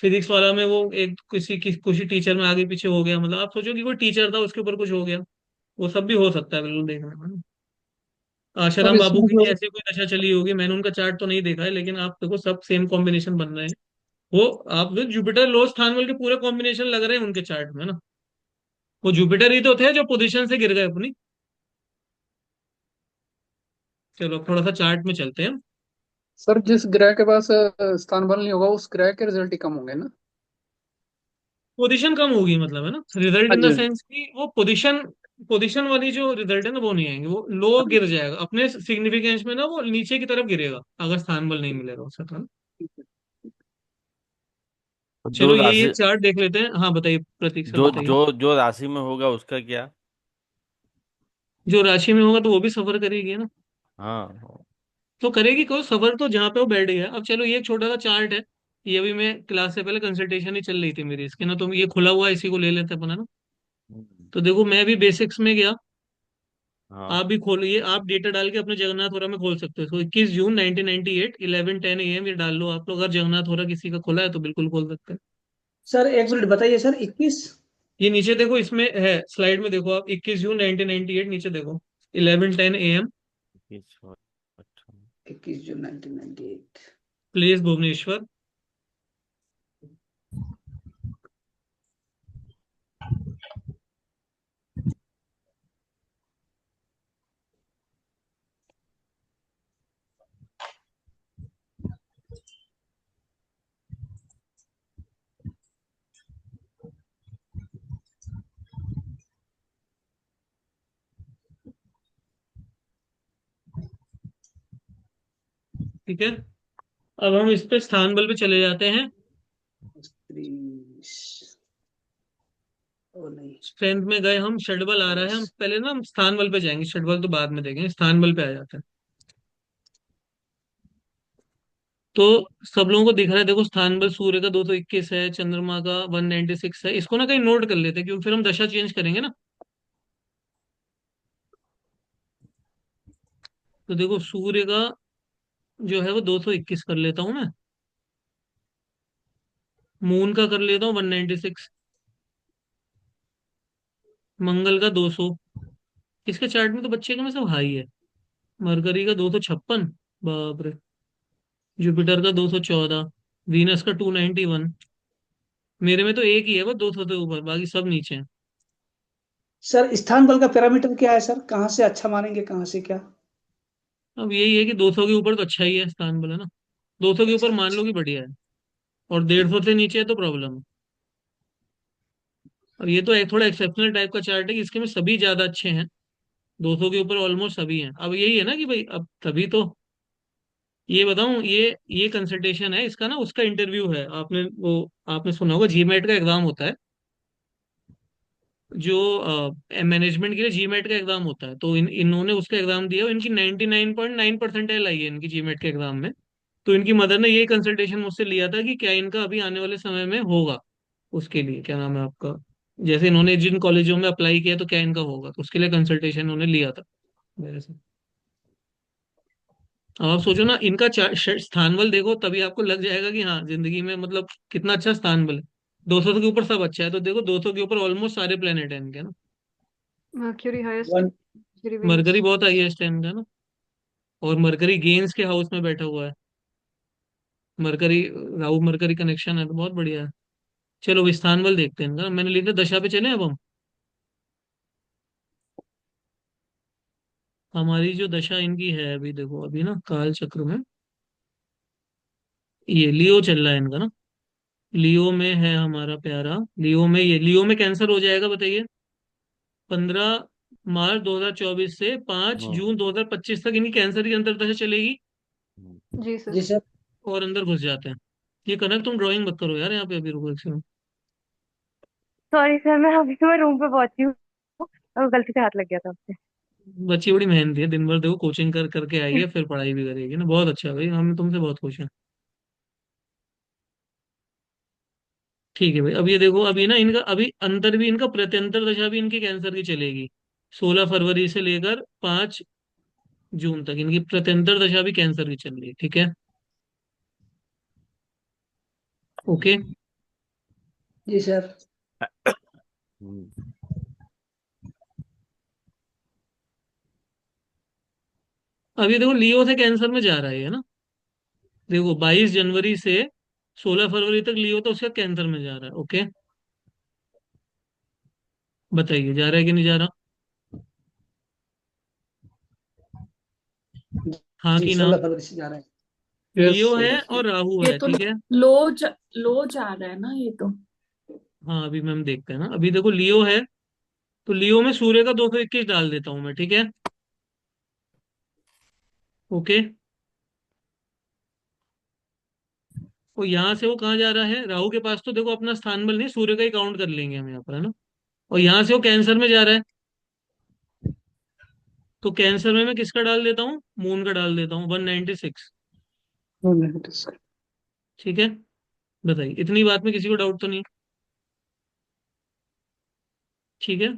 फिजिक्स वाला में वो एक किसी टीचर में आगे पीछे हो गया, मतलब आप सोचो कि कोई टीचर था उसके ऊपर कुछ हो गया। वो सब भी हो सकता है बिल्कुल देखने में। सर आशाराम बाबू इसमें की भी जो ऐसी कोई दशा चली होगी, मैंने उनका चार्ट तो नहीं देखा है, लेकिन आप देखो सब सेम कॉम्बिनेशन बन रहे हैं। वो आप जो जुपिटर लो स्थान वाले के पूरे कॉम्बिनेशन लग रहे हैं उनके चार्ट में ना। वो जुपिटर ही तो थे जो पोजीशन से गिर गए अपनी। चलो अब थोड़ा सा चार्ट में चलते हैं। सर जिस ग्रह के पास स्थान बल नहीं होगा उस ग्रह के रिजल्ट ही कम होंगे ना। पोजीशन कम होगी मतलब, है ना, रिजल्ट हाँ इन जी, द हाँ जी। सेंस कि वो पोजीशन, पोजीशन वाली जो रिजल्ट है ना वो नहीं आएंगे, वो लो हाँ गिर जी, जाएगा अपने सिग्निफिकेंस में ना, वो नीचे की तरफ गिरेगा अगर स्थान बल नहीं मिलेगा उसे, तो ना। ठीक है। जो चलो ये राशि, चार्ट देख लेते हैं। हाँ बताइए प्रतीक सर, जो बताइए। जो जो राशि में होगा उसका क्या? जो राशि में होगा तो वो भी सफर करेगी ना। हाँ। तो करेगी, कोई सफर तो जहाँ पे वो बैठ गया। अब चलो ये एक छोटा सा चार्ट है, ये भी मैं क्लास से पहले कंसल्टेशन ही चल रही थी मेरी इसके ना, तो ये खुला हुआ है, इसी को ले लेते हैं अपन, है ना। हम्म, तो देखो मैं भी बेसिक्स में गया, हाँ। आप भी खोलिए, आप डेटा डाल के अपने जगन्नाथ होरा में खोल सकते हो। तो 21 जून 1998 11:10 AM ये डाल लो आप लोग, अगर जगन्नाथ होरा किसी का खुला है तो बिल्कुल खोल सकते हैं। सर एक मिनट बताइए सर, 21। ये नीचे देखो, इसमें है स्लाइड में देखो आप, 21 जून 1998 नीचे देखो, 11:10 AM, 21, अच्छा। 21 जून 1998। प्लेस भुवनेश्वर, ठीक है, अब हम इस पे स्थान बल पे चले जाते हैं। 30 और नहीं। स्ट्रेंथ में गए हम, षडबल आ रहा है, हम पहले ना हम स्थान बल पे जाएंगे, षडबल तो बाद में देखेंगे, स्थान बल पे आ जाते हैं। तो सब लोगों को दिख रहा है, देखो स्थान बल सूर्य का 221 है, चंद्रमा का 196 है। इसको ना कहीं नोट कर लेते हैं, क्योंकि फिर हम दशा चेंज करेंगे ना। तो देखो सूर्य का जो है वो 221 कर लेता हूं मैं, मून का कर लेता हूँ 196, मंगल का 200। इसके चार्ट में तो बच्चे का में सब हाई है। मरकरी का 256, बाप रे। जुपिटर का 214, वीनस का 291। मेरे में तो एक ही है वो 200 से ऊपर, बाकी सब नीचे हैं। सर स्थान बल का पैरामीटर क्या है सर, कहाँ से अच्छा मानेंगे, कहाँ से क्या? अब यही है कि 200 के ऊपर तो अच्छा ही है स्थान बल, है ना। 200 के ऊपर अच्छा मान लो अच्छा। कि बढ़िया है, और 150 से नीचे है तो प्रॉब्लम है। और ये तो एक थोड़ा एक्सेप्शनल टाइप का चार्ट है कि इसके में सभी ज्यादा अच्छे हैं। 200 के ऊपर ऑलमोस्ट सभी हैं। अब यही है ना कि भाई अब तभी तो ये बताऊं, ये कंसल्टेशन है इसका ना, उसका इंटरव्यू है। आपने सुना होगा जीमेट का एग्जाम होता है, जो मैनेजमेंट के लिए जीमेट का एग्जाम होता है। तो इन्होंने उसका एग्जाम दिया और इनकी 99.9 परसेंटाइल आई है इनकी जीमेट के एग्जाम में। तो इनकी मदर ने यही कंसल्टेशन मुझसे लिया था कि क्या इनका अभी आने वाले समय में होगा, उसके लिए क्या नाम है आपका, जैसे इन्होंने जिन कॉलेजों में अप्लाई किया तो क्या इनका होगा, तो उसके लिए कंसल्टेशन इन्होंने लिया था मेरे से। अब आप सोचो ना, इनका स्थान बल देखो, तभी आपको लग जाएगा कि हाँ जिंदगी में मतलब कितना अच्छा स्थान बल है। 200 के ऊपर सब अच्छा है, तो देखो 200 के ऊपर ऑलमोस्ट सारे प्लेनेट हैं इनके ना। Mercury highest, one. Mercury mercury Venus. बहुत आई है इस टाइम का ना, और मरकरी गेंस के हाउस में बैठा हुआ है। मरकरी, राहु मरकरी कनेक्शन है तो बहुत बढ़िया है। चलो अब स्थान बल देखते हैं इनका, मैंने लिखा दशा पे चले अब हम। हमारी जो दशा इनकी है अभी देखो, अभी ना काल चक्र में ये लियो चल रहा है इनका ना। लियो में है हमारा प्यारा, लियो में, ये लियो में कैंसर हो जाएगा बताइए। 15 मार्च 2024 से 5 जून हम्म 2025 तक इनकी कैंसर की अंतर्दशा चलेगी। हम्म। जी सर। जी सर। और अंदर घुस जाते हैं। ये कनक तुम ड्राइंग मत करो यार यहाँ पे, अभी रुको एक second। सॉरी सर, मैं अभी तो मैं रूम पे पहुंची हूँ और गलती से हाथ लग गया था आपसे। बच्ची बड़ी मेहनती है, दिन भर देखो कोचिंग कर करके आई है, फिर पढ़ाई भी करेगी ना। बहुत अच्छा भाई, हम तुमसे बहुत खुश हैं। ठीक है भाई, अब ये देखो, अभी ना इनका अभी अंतर भी, इनका प्रत्यंतर दशा भी इनकी कैंसर की चलेगी। 16 फरवरी से लेकर 5 जून तक इनकी प्रत्यंतर दशा भी कैंसर की चल रही है। ठीक है, ओके। जी सर। हम्म। अब ये देखो लियो से कैंसर में जा रहा है ना। देखो 22 जनवरी से 16 फरवरी तक लियो तो उसका कैंसर में जा रहा है। ओके, बताइए जा रहा है कि नहीं जा रहा। हाँ जी कि ना। 16 फरवरी से जा रहे हैं। यस लियो है सर। और राहु ये है, तो ठीक है। लो जा रहा है ना ये तो। हाँ अभी मैम देखते हैं ना, अभी देखो लियो है, तो लियो में सूर्य का 221 डाल देता हूं मैं, ठीक है। ओके, और यहाँ से वो कहाँ जा रहा है, राहु के पास तो देखो अपना स्थान बल नहीं, सूर्य का ही काउंट कर लेंगे हम यहाँ पर, है ना। और यहाँ से वो कैंसर में जा रहा है, तो कैंसर में मैं किसका डाल देता हूँ, मून का डाल देता हूँ 196। ठीक है, बताइए इतनी बात में किसी को डाउट तो नहीं। ठीक है,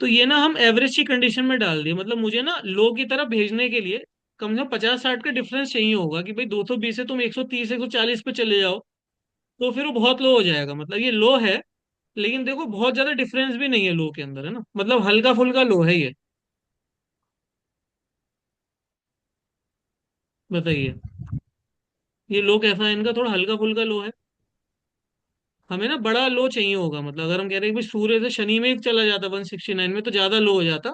तो ये ना हम एवरेज की कंडीशन में डाल दिए, मतलब मुझे ना लो की तरफ भेजने के लिए कम से कम 50-60 का डिफरेंस चाहिए होगा, कि भाई 220 से तुम 130 140 पे चले जाओ, तो फिर वो बहुत लो हो जाएगा। मतलब ये लो है, लेकिन देखो बहुत ज्यादा डिफरेंस भी नहीं है लो के अंदर, है ना, मतलब हल्का फुल्का लो है ये। बताइए ये लो कैसा है इनका, थोड़ा हल्का फुल्का लो है। हमें ना बड़ा लो चाहिए होगा, मतलब अगर हम कह रहे हैं कि भाई सूर्य से शनि में ही चला जाता 169 में तो ज्यादा लो हो जाता,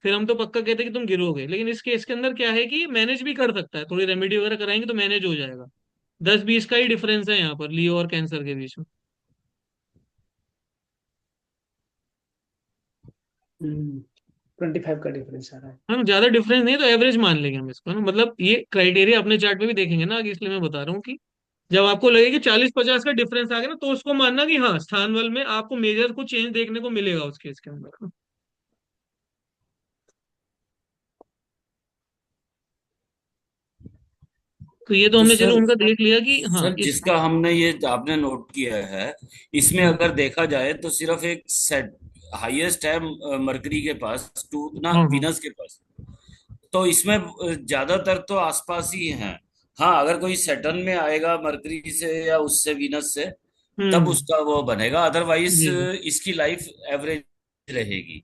फिर हम तो पक्का कहते कि तुम गिरोगे। लेकिन इस केस के अंदर क्या है कि मैनेज भी कर सकता है, थोड़ी रेमेडी वगैरह कराएंगे तो मैनेज हो जाएगा। 10-20 का ही डिफरेंस है यहाँ पर लियो और कैंसर के बीच में। हम्म। 25 का डिफरेंस आ रहा है। हम ज्यादा डिफरेंस नहीं तो एवरेज मान लेंगे हम इसको ना, मतलब ये क्राइटेरिया अपने चार्ट पे भी देखेंगे ना आगे, इसलिए मैं बता रहा हूँ कि जब आपको लगे कि 40-50 का डिफरेंस आ गया ना, तो उसको मानना कि हाँ स्थान बल में आपको मेजर को चेंज देखने को मिलेगा उस केस के अंदर। तो ये तो तो हमने चलो सर, उनका देख लिया कि हाँ सर इस। जिसका हमने ये आपने नोट किया है, इसमें हम्म, अगर देखा जाए तो सिर्फ एक सेट हाईएस्ट है मरकरी के पास, टू ना हाँ हाँ। वीनस के पास। तो इसमें ज्यादातर तो आसपास ही हैं। हाँ, अगर कोई सैटर्न में आएगा मरकरी से या उससे वीनस से, तब हम्म। उसका वो बनेगा, अदरवाइज जी जी। इसकी लाइफ एवरेज रहेगी।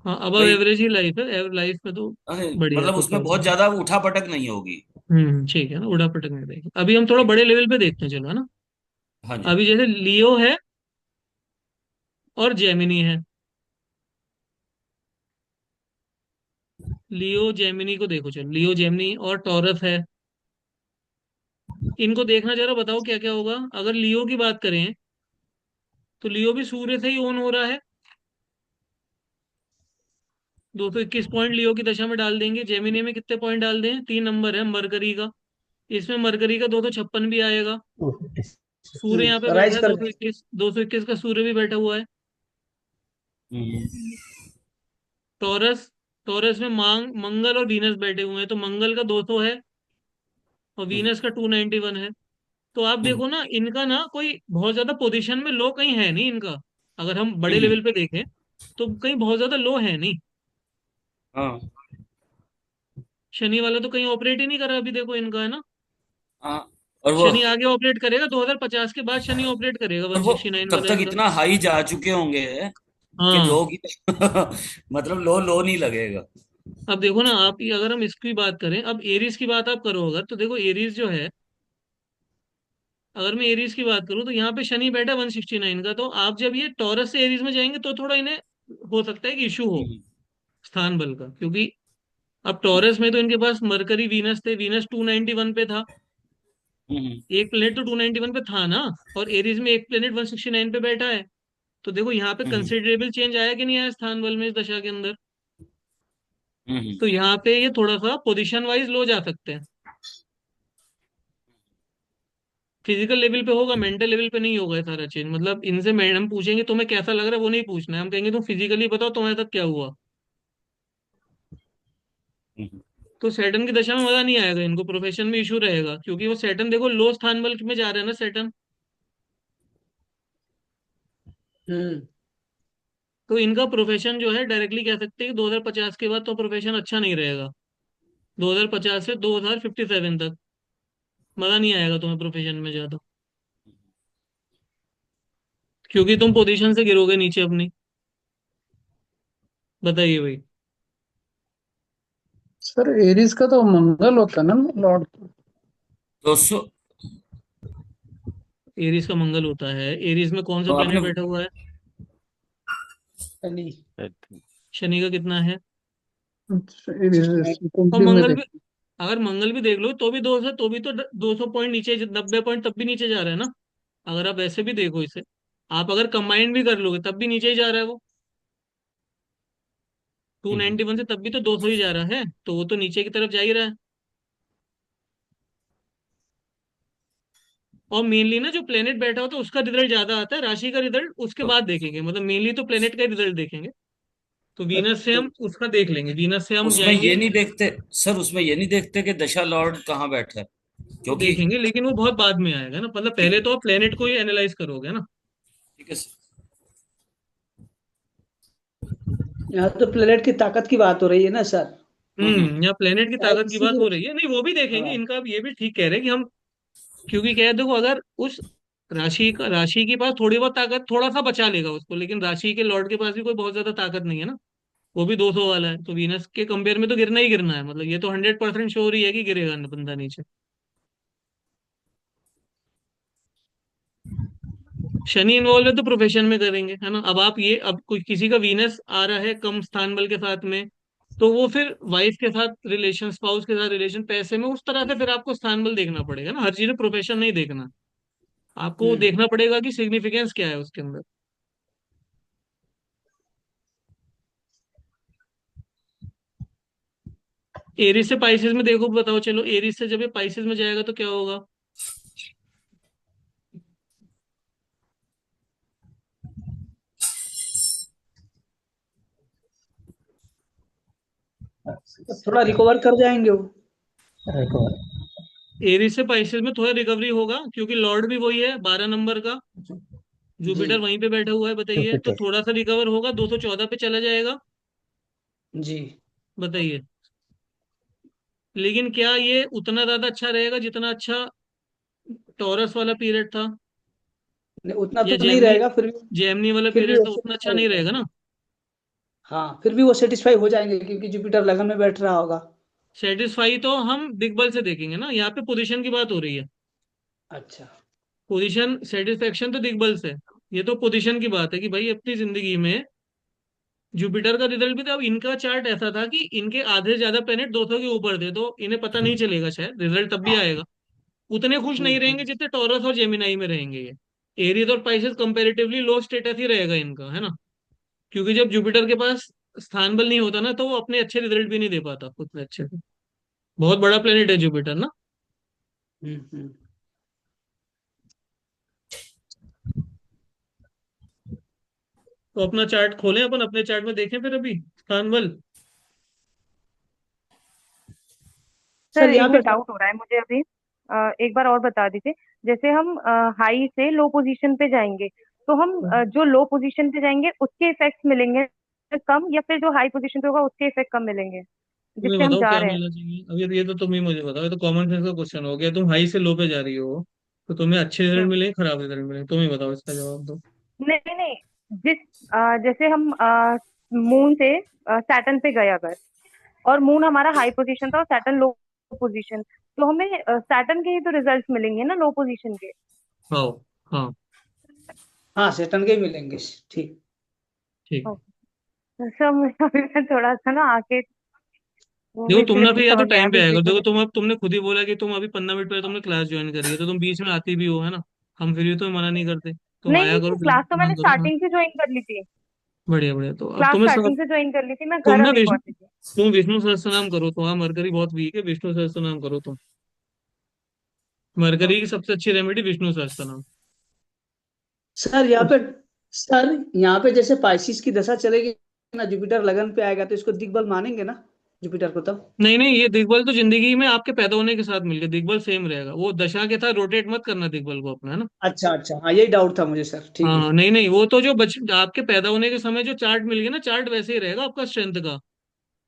हाँ अबव भाई, एवरेज ही लाइफ है, लाइफ में तो बढ़िया है मतलब फिर उसमें तो। बहुत ज्यादा उठा पटक नहीं होगी। ठीक है ना, उड़ा पटक नहीं देंगे। अभी हम थोड़ा बड़े लेवल पे देखते हैं चलो, है ना। हाँ जी। अभी जैसे लियो है और जेमिनी है। लियो जेमिनी को देखो चलो, लियो जेमिनी और टॉरस है। इनको देखना जरा, बताओ क्या क्या होगा अगर लियो की बात करें। तो लियो भी सूर्य से ही ओन हो रहा है। 221 पॉइंट लियो की दशा में डाल देंगे। जेमिनी में कितने पॉइंट डाल दें, 3 नंबर है मरकरी का। इसमें मरकरी का 256 भी आएगा। 256. सूर्य यहाँ पे बैठा राइज है, कर 221 का सूर्य भी बैठा हुआ है। हम्म, टॉरस, टॉरस में मंगल और वीनस बैठे हुए हैं, तो मंगल का 200 है और हम्म, वीनस का 291 है। तो आप हम्म, देखो ना, इनका ना कोई बहुत ज्यादा पोजीशन में लो कहीं है नहीं इनका। अगर हम बड़े हम्म, लेवल पे देखें तो कहीं बहुत ज्यादा लो है नहीं। हाँ शनि वाला तो कहीं ऑपरेट ही नहीं कर रहा अभी, देखो इनका, है ना। हाँ। और वो शनि आगे ऑपरेट करेगा 2050 के बाद, शनि ऑपरेट करेगा और वो 169 तब वाला तक इनका। इतना हाई जा चुके होंगे कि हाँ। लो की मतलब लो लो नहीं लगेगा। अब देखो ना आप, अगर हम इसकी बात करें, अब एरीज की बात आप करो अगर, तो देखो एरीज जो है, अगर मैं एरीज की बात करूं तो यहाँ पे शनि बैठा 169 का। तो आप जब ये टॉरस से एरीज में जाएंगे तो थोड़ा इन्हें हो सकता है कि इशू हो हम्म, स्थान बल का, क्योंकि अब टॉरस में तो इनके पास मरकरी वीनस थे, वीनस 291 पे था। हम्म, एक प्लेनेट तो 291 पे था ना, और एरीज में एक प्लेनेट 169 पे बैठा है। तो देखो यहाँ पे हम्म, कंसिडरेबल चेंज आया कि नहीं आया स्थान बल में इस दशा के अंदर। हम्म, तो यहाँ पे ये थोड़ा सा पोजीशन वाइज लो जा सकते हैं। फिजिकल लेवल पे होगा, मेंटल लेवल पे नहीं होगा ये सारा चेंज। मतलब इनसे मैडम पूछेंगे तुम्हें कैसा लग रहा है, वो नहीं पूछना है, हम कहेंगे तुम फिजिकली बताओ तुम्हारे साथ क्या हुआ। हम्म, तो सैटर्न की दशा में मजा नहीं आएगा इनको, प्रोफेशन में इशू रहेगा, क्योंकि वो सैटर्न देखो लो स्थान बल में जा रहे हैं ना सैटर्न। हम्म तो इनका प्रोफेशन जो है डायरेक्टली कह सकते हैं कि 2050 के बाद तो प्रोफेशन अच्छा नहीं रहेगा। 2050 से 2057 तक मजा नहीं आएगा तुम्हें प्रोफेशन में ज्यादा, क्योंकि तुम पोजीशन से गिरोगे नीचे अपनी। बताइए भाई। सर एरीज का तो मंगल होता है ना लॉर्ड। दोस्तों, एरीज का मंगल होता है। एरीज में कौन सा तो प्लेनेट आपने बैठा हुआ है। शनि शनि का कितना है। एरीज 69। और सीक्वेंटली में मंगल देख। भी, अगर मंगल भी देख लो तो भी 200, तो भी तो 200 पॉइंट नीचे, 90 पॉइंट तब भी नीचे जा रहा है ना। अगर आप ऐसे भी देखो इसे, आप अगर कंबाइंड भी कर लोगे तब भी नीचे ही जा रहा है वो। 291 से तब भी तो 200 ही जा रहा है, तो वो तो नीचे की तरफ जा ही रहा है। और मेनली ना जो प्लेनेट बैठा होता है उसका रिजल्ट ज्यादा आता है, राशि का रिजल्ट उसके बाद देखेंगे, मतलब मेनली तो प्लेनेट का रिजल्ट देखेंगे। तो वीनस से तो हम उसका देख लेंगे, वीनस से हम उसमें जाएंगे। ये नहीं देखते सर, उसमें ये नहीं देखते कि दशा लॉर्ड कहाँ बैठा है, वो क्योंकि देखेंगे लेकिन वो बहुत बाद में आएगा ना, मतलब ठीक पहले तो आप प्लेनेट को ही एनालाइज करोगे ना। ठीक है सर। यहाँ तो प्लेनेट की ताकत की बात हो रही है ना सर। या प्लेनेट की ताकत की बात हो इसीलिए। रही है, नहीं वो भी देखेंगे हाँ। इनका, अब ये भी ठीक कह रहे हैं कि हम, क्योंकि क्या है देखो, अगर उस राशि के पास थोड़ी बहुत ताकत, थोड़ा सा बचा लेगा उसको, लेकिन राशि के लॉर्ड के पास भी कोई बहुत ज्यादा ताकत नहीं है ना। वो भी 200 वाला है, तो वीनस के कंपेयर में तो गिरना ही गिरना है, मतलब ये तो 100% श्योर ही है कि गिरेगा ना बंदा नीचे। शनि इन्वॉल्व है तो प्रोफेशन में करेंगे, है ना। अब आप ये, अब कोई किसी का वीनस आ रहा है कम स्थान बल के साथ में, तो वो फिर वाइफ के साथ रिलेशन, स्पाउस के साथ रिलेशन, पैसे में उस तरह से फिर आपको स्थान बल देखना पड़ेगा ना, हर चीज में प्रोफेशन नहीं देखना। आपको हम्म देखना पड़ेगा कि सिग्निफिकेंस क्या है उसके अंदर। एरीज से पाइसेस में देखो, बताओ चलो, एरीज से जब ये पाइसेस में जाएगा तो क्या होगा? थोड़ा रिकवर कर जाएंगे वो। recover. एरीज से पाइसेस में थोड़ा रिकवरी होगा, क्योंकि लॉर्ड भी वही है 12 नंबर का, जी जुपिटर वहीं पे बैठा हुआ है, बताइए, तो Jupiter. थोड़ा सा रिकवर होगा, 214 पे चला जाएगा। जी। बताइए, लेकिन क्या ये उतना ज्यादा अच्छा रहेगा जितना अच्छा टॉरस वाला पीरियड था, नहीं, उतना या तो नहीं जेमनी, रहेगा, जेमनी वाला फिर भी पीरियड वो था, उतना अच्छा सेटिस्फाई हो नहीं रहेगा जाएंगे। ना। हाँ, फिर भी वो सेटिस्फाई हो जाएंगे क्योंकि जुपिटर लगन में बैठ रहा होगा। सेटिस्फाई तो हम दिग्बल से देखेंगे ना, यहाँ पे पोजीशन की बात हो रही है। अच्छा। पोजीशन सेटिस्फेक्शन तो दिग्बल से, ये तो पोजीशन की बात है कि भाई अपनी जिंदगी में जुपिटर का रिजल्ट भी था। अब इनका चार्ट ऐसा था कि इनके आधे से ज्यादा प्लेनेट 200 के ऊपर थे, तो इन्हें पता नहीं चलेगा, शायद रिजल्ट तब भी आएगा। उतने खुश नहीं रहेंगे हम्म। जितने टॉरस और जेमिनाई में रहेंगे ये। एरीज और पाइसेस कंपैरेटिवली लो स्टेटस ही रहेगा इनका, है ना, क्योंकि जब जुपिटर के पास स्थान बल नहीं होता ना, तो वो अपने अच्छे रिजल्ट भी नहीं दे पाता उतने अच्छे से। बहुत बड़ा प्लेनेट है जुपिटर ना। हम्म। तो अपना चार्ट खोलें, अपन अपने चार्ट में देखें फिर अभी स्थान बल। सर सर यहाँ एक पे डाउट हो रहा है मुझे अभी। एक बार और बता दीजिए। जैसे हम हाई से लो पोजीशन पे जाएंगे, तो हम जो लो पोजीशन पे जाएंगे उसके इफेक्ट्स मिलेंगे कम, या फिर जो हाई पोजीशन पे होगा उसके इफेक्ट कम मिलेंगे तुम्हें जिससे हम बताओ जा क्या रहे हैं? मिलना चाहिए अभी, ये तो तुम ही मुझे बताओ, ये तो कॉमन सेंस का क्वेश्चन हो गया। तुम हाई से लो पे जा रही हो, तो तुम्हें अच्छे रिजल्ट हम्म। मिलेंगे खराब रिजल्ट मिलेंगे? तुम ही बताओ, इसका जवाब दो। नहीं नहीं, जिस जैसे हम मून से सैटर्न पे गए अगर, और मून हमारा हाई पोजीशन था और सैटर्न लो पोजीशन, तो हमें सैटर्न के ही तो रिजल्ट्स मिलेंगे ना लो पोजीशन के। हाँ, हाँ, हाँ सेटन के ही मिलेंगे। ठीक। ठीक। सर मुझे अभी मैं थोड़ा सा ना आके देखो तुम ना मिसलीड फिर, या तो समझ में आया टाइम पे बीच आएगा, बीच में। देखो तुम, अब तुमने खुद ही बोला कि तुम अभी 15 मिनट पहले तुमने क्लास ज्वाइन करी है, तो तुम बीच में आती भी हो, है ना। हम फिर भी तुम्हें मना नहीं करते, तुम नहीं आया नहीं करो, सर, क्लास तो मैंने काम करो, हाँ। स्टार्टिंग से ज्वाइन कर ली थी। बढ़िया बढ़िया, तो अब क्लास तुम्हें स्टार्टिंग से ज्वाइन कर ली थी, मैं तुम घर ना अभी विष्णु, पहुंची थी। तुम विष्णु सहस्त्र नाम करो, तुम्हारा मरकरी बहुत वीक है, विष्णु सहस्त्र नाम करो तुम। मरकरी की सबसे अच्छी रेमेडी विष्णु सहस्त्र नाम। सर यहाँ पे सर यहाँ पे जैसे पाइसिस की दशा चलेगी ना, जुपिटर लगन पे आएगा तो इसको दिग्बल मानेंगे ना जुपिटर को तब? नहीं नहीं, ये दिग्बल तो जिंदगी में आपके पैदा होने के साथ मिलकर दिग्बल सेम रहेगा, वो दशा के साथ रोटेट मत करना दिग्बल को अपना, है ना। अच्छा अच्छा, हाँ यही डाउट था मुझे सर, ठीक हाँ है। हाँ, नहीं नहीं, वो तो जो आपके पैदा होने के समय जो चार्ट मिल गया ना, चार्ट वैसे ही रहेगा आपका स्ट्रेंथ का।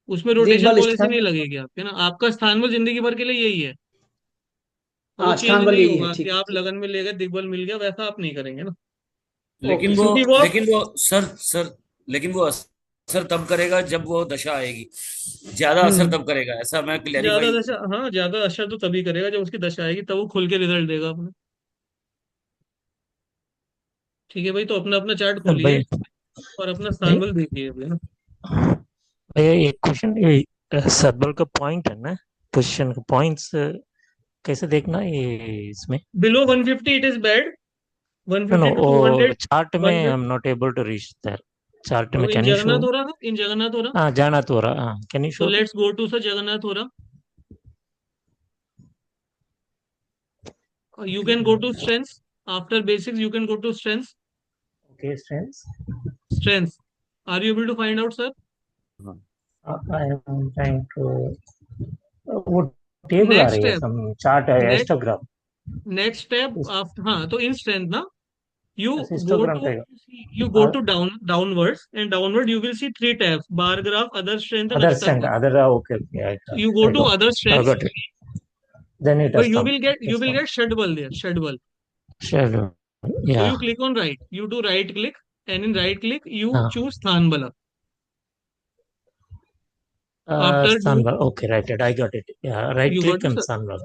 उसमें रोटेशन दिग्बल पॉलिसी स्थान। नहीं लगेगी आपके ना, आपका स्थान बल जिंदगी भर के लिए यही है। और वो हाँ चेंज स्थान बल नहीं यही है, होगा कि ठीक है आप ठीक। लगन में ले गए दिग्बल मिल गया, वैसा आप नहीं करेंगे ना। ओके लेकिन वो सर। क्योंकि वो लेकिन वो सर सर लेकिन वो असर तब करेगा जब वो दशा आएगी, ज्यादा असर हम्म तब करेगा, ऐसा मैं ज्यादा क्लैरिफाई। दशा, हाँ, ज्यादा असर तो तभी करेगा जब उसकी दशा आएगी, तब वो खुल के रिजल्ट देगा अपने। ठीक है भाई, तो अपना अपना चार्ट खोलिए भाई और अपना स्थान भाई बल देखिए अभी ना। भैया एक क्वेश्चन, ये सरबल का पॉइंट है ना, पोजीशन का पॉइंट्स कैसे देखना है ये इसमें? Below 150 it is bad, no no, 150 to वो 200, चार्ट में I 150। Am not able to reach that. Chart में तो इन कैन यू शो? जगन्नाथ हो रहा ना, इन जगन्नाथ हो रहा। हाँ जाना तो रहा, हाँ कैन यू तो show that? Let's go to sir Jagannath हो रहा। You can go to strengths. After basics, you can go to strengths. Okay strength, Strengths. Are you able to find out, sir? I am trying to, वो table आ Next रही है, step. Some chart है, Next histogram. next step after, हाँ, तो in strength ना, you go histogram to, रहेगा। you go to downwards, and downward you will see three tabs: bar graph, other strength, and other Ashtak strength, bar. Other, okay okay, So you go to other I strengths, got it, then it but has come, you will get Shadbal there, Shadbal. चलो So या you click on right. You do right click, and in right click you हाँ, choose Thanbala. After do Sunball. Okay, right. I got it. Yeah, right you got click to and Sunball.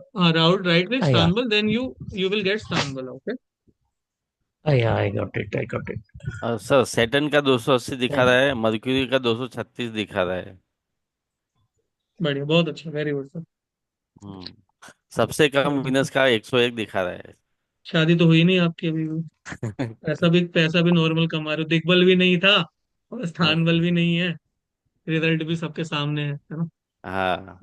right click Yeah, Stanbal, then you will get Stanbal. Okay. yeah, I got it. I got it. Sir Saturn का 280 दिखा Thank रहा है, mercury का 236 दिखा रहा है। बढ़िया, बहुत अच्छा, वेरी गुड सर। सबसे कम विनस का 101 दिखा रहा है। शादी तो हुई नहीं आपकी अभी भी? पैसा भी नॉर्मल कमा रहे हो, दिग्बल भी नहीं था और स्थान बल भी नहीं है, रिजल्ट भी सबके सामने है ना। हाँ,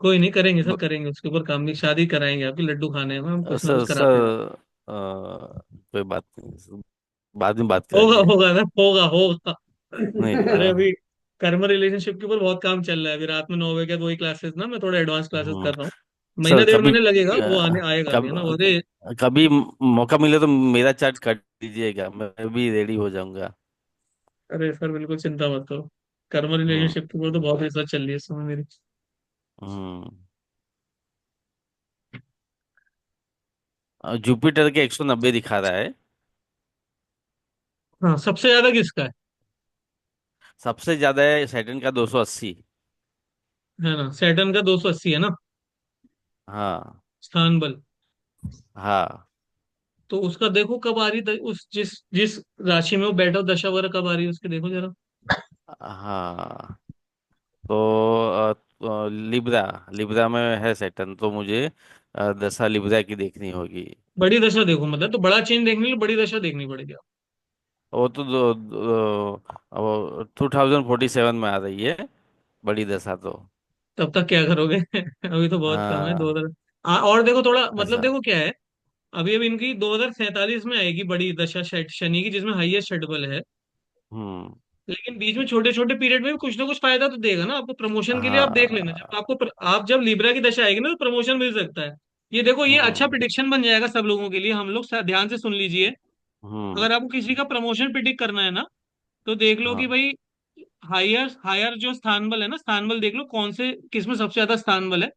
कोई नहीं, करेंगे सर, करेंगे उसके ऊपर काम भी, शादी कराएंगे आपकी, लड्डू खाने हैं हम, कुछ ना सर कुछ कराते हैं। सर कोई बात नहीं, बाद में बात होगा करेंगे। होगा ना, होगा होगा। नहीं अरे अभी कर्म रिलेशनशिप के ऊपर बहुत काम चल रहा है, अभी रात में 9 बजे के बाद वही क्लासेस ना, मैं थोड़ा एडवांस क्लासेस हम्म, कर रहा हूँ। महीना सर डेढ़ कभी महीने लगेगा, वो आने आएगा भी, है ना, कब अरे। कभी मौका मिले तो मेरा चार्ज काट दीजिएगा, मैं भी रेडी हो जाऊंगा। अरे सर बिल्कुल चिंता मत करो, कर्म हम्म रिलेशनशिप के ऊपर तो बहुत रिसर्च चल रही है इस समय मेरी। हम्म जुपिटर के 190 दिखा रहा है। हाँ, सबसे ज्यादा किसका सबसे ज्यादा है सैटर्न का 280। है ना, सैटर्न का 280 है ना, हाँ स्थान बल। हाँ तो उसका देखो कब आ रही उस जिस जिस राशि में वो बैठा हो, दशा वगैरह कब आ रही है उसके, देखो जरा। हाँ। तो लिब्रा, लिब्रा में है सैटर्न, तो मुझे दशा लिब्रा की देखनी होगी। बड़ी दशा देखो, मतलब तो बड़ा चेंज देखने के लिए बड़ी दशा देखनी पड़ेगी। वो तो 2047 में आ रही है बड़ी दशा तो। तब तक क्या करोगे? अभी तो बहुत कम है, दो हाँ। हजार। और देखो थोड़ा, मतलब अच्छा। देखो क्या है, अभी अभी इनकी 2047 में आएगी बड़ी दशा शनि की, जिसमें हाईएस्ट शेड्यूल है। हम्म। लेकिन बीच में छोटे छोटे पीरियड में भी कुछ ना कुछ फायदा तो देगा ना आपको, प्रमोशन के लिए आप देख लेना, जब हाँ। आपको आप जब लिब्रा की दशा आएगी ना, तो प्रमोशन मिल सकता है। ये देखो, ये अच्छा हम्म प्रिडिक्शन बन जाएगा सब लोगों के लिए, हम लोग ध्यान से सुन लीजिए। हम्म। अगर आपको किसी का प्रमोशन प्रिडिक्ट करना है ना, तो देख लो कि हाँ भाई हायर हायर जो स्थान बल है ना, स्थान बल देख लो कौन से किस में सबसे ज्यादा स्थान बल है।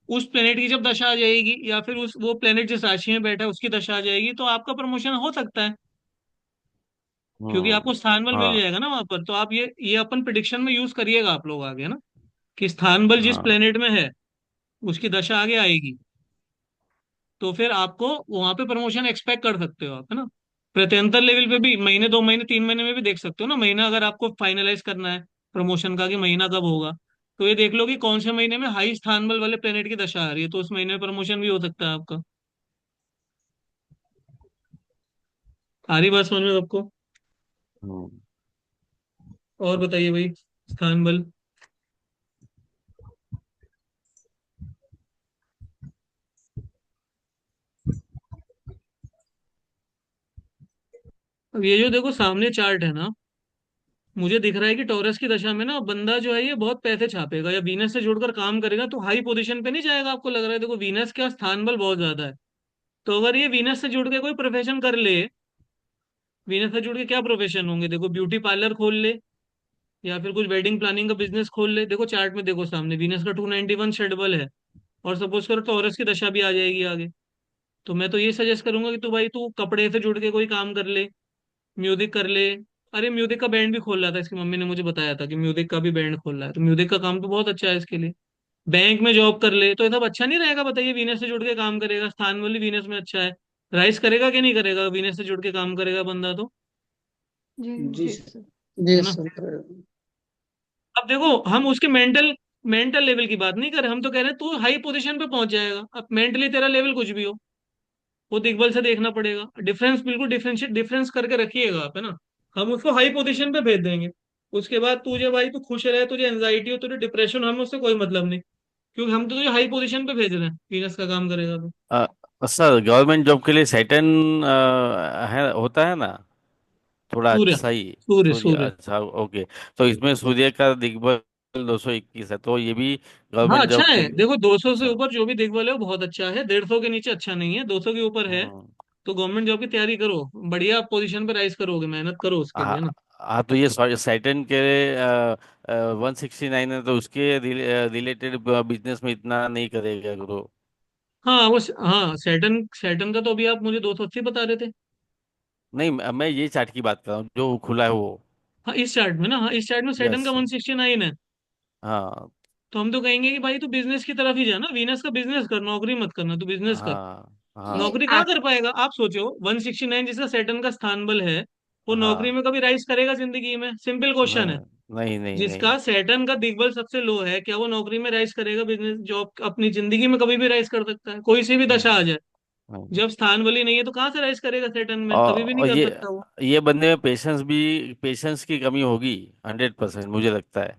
उस प्लेनेट की जब दशा आ जाएगी, या फिर उस वो प्लेनेट जिस राशि में बैठा है उसकी दशा आ जाएगी, तो आपका प्रमोशन हो सकता है। क्योंकि आपको स्थान बल मिल हाँ जाएगा ना वहां पर, तो आप ये अपन प्रिडिक्शन में यूज करिएगा आप लोग आगे, ना, कि स्थान बल जिस हाँ। प्लेनेट में है उसकी दशा आगे आएगी, तो फिर आपको वहां पे प्रमोशन एक्सपेक्ट कर सकते हो आप, है ना। प्रत्यंतर लेवल पे भी महीने 2 महीने 3 महीने में भी देख सकते हो ना, महीना अगर आपको फाइनलाइज करना है प्रमोशन का कि महीना कब होगा, तो ये देख लो कि कौन से महीने में हाई स्थान बल वाले प्लेनेट की दशा आ रही है, तो उस महीने में प्रमोशन भी हो सकता है आपका। आ रही बात समझ में आपको? हम्म। और बताइए भाई, स्थान बल। अब ये जो देखो सामने चार्ट है ना, मुझे दिख रहा है कि टॉरस की दशा में ना बंदा जो है ये बहुत पैसे छापेगा, या वीनस से जुड़कर काम करेगा तो हाई पोजीशन पे नहीं जाएगा, आपको लग रहा है, देखो वीनस का स्थान बल बहुत ज्यादा है। तो अगर ये वीनस से जुड़ के कोई प्रोफेशन कर ले, वीनस से जुड़ के क्या प्रोफेशन होंगे, देखो ब्यूटी पार्लर खोल ले, या फिर कुछ वेडिंग प्लानिंग का बिजनेस खोल ले। देखो चार्ट में देखो सामने वीनस का 291 शेड्यूल है, और सपोज करो टॉरस की दशा भी आ जाएगी आगे, तो मैं तो ये सजेस्ट करूंगा कि तू भाई तू कपड़े से जुड़ के कोई काम कर ले, म्यूजिक कर ले। अरे म्यूजिक का बैंड भी खोल रहा था, इसकी मम्मी ने मुझे बताया था कि म्यूजिक का भी बैंड खोल रहा है, तो म्यूजिक का काम तो बहुत अच्छा है इसके लिए। बैंक में जॉब कर ले, तो ये सब अच्छा नहीं रहेगा, बताइए, वीनस से जुड़ के काम करेगा, स्थान वाली वीनस में अच्छा है। राइस करेगा कि नहीं करेगा, वीनस से जुड़ के काम करेगा बंदा तो, जी जी जी सर। सर। है जी ना। सर। अब देखो हम उसके मेंटल मेंटल लेवल की बात नहीं कर रहे, हम तो कह रहे हैं तू हाई पोजीशन पे पहुंच जाएगा, अब मेंटली तेरा लेवल कुछ भी हो, वो दिग्बल से देखना पड़ेगा, डिफरेंस बिल्कुल डिफरेंशिएट डिफरेंस करके रखिएगा आप, है ना। हम उसको हाई पोजीशन पे भेज देंगे, उसके बाद तुझे भाई तू खुश रहे, तुझे एंजाइटी हो, तुझे डिप्रेशन, हमें उससे कोई मतलब नहीं, क्योंकि हम तो तुझे हाई पोजीशन पे भेज रहे हैं, वीनस का काम करेगा तो। सर गवर्नमेंट जॉब के लिए सैटर्न है होता है ना, थोड़ा सूर्य, अच्छा ही। सूर्य सूर्य, सूर्य। अच्छा ओके। तो इसमें सूर्य का दिग्बल 221 है, तो ये भी हाँ गवर्नमेंट अच्छा जॉब के है, लिए। देखो 200 से अच्छा। ऊपर जो भी दिग्बल है वो बहुत अच्छा है, 150 के नीचे अच्छा नहीं है, 200 के ऊपर है। हम्म। तो गवर्नमेंट जॉब की तैयारी करो, बढ़िया पोजीशन पे राइज करोगे, मेहनत करो उसके लिए, हाँ है ना। हाँ, तो ये सैटर्न के 169 है, तो उसके रिलेटेड बिजनेस में इतना नहीं करेगा ग्रो। हाँ वो हाँ, सैटर्न सैटर्न का तो अभी आप मुझे 280 बता रहे थे। नहीं, मैं ये चार्ट की बात कर रहा हूँ जो खुला है वो। हाँ इस चार्ट में ना, हाँ इस चार्ट में सैटर्न का यस। 169 है। हाँ तो हम तो कहेंगे कि भाई तू बिजनेस की तरफ ही जा ना, वीनस का बिजनेस कर, नौकरी मत करना, तू बिजनेस कर। हाँ ये हाँ नौकरी कहाँ आप कर पाएगा, आप सोचो, 169 जिसका सैटर्न का स्थान बल है, वो नौकरी हाँ। में कभी राइज करेगा जिंदगी में, सिंपल क्वेश्चन है। नहीं नहीं नहीं नहीं। जिसका सैटर्न का दिग्बल सबसे लो है, क्या वो नौकरी में राइज करेगा, बिजनेस जॉब अपनी जिंदगी में कभी भी राइज कर सकता है, कोई सी भी दशा आ नहीं जाए। नहीं। जब स्थान बली नहीं है तो कहाँ से राइज करेगा सैटर्न में, कभी भी नहीं और कर सकता वो। ये बंदे में पेशेंस की कमी होगी 100%, मुझे लगता है।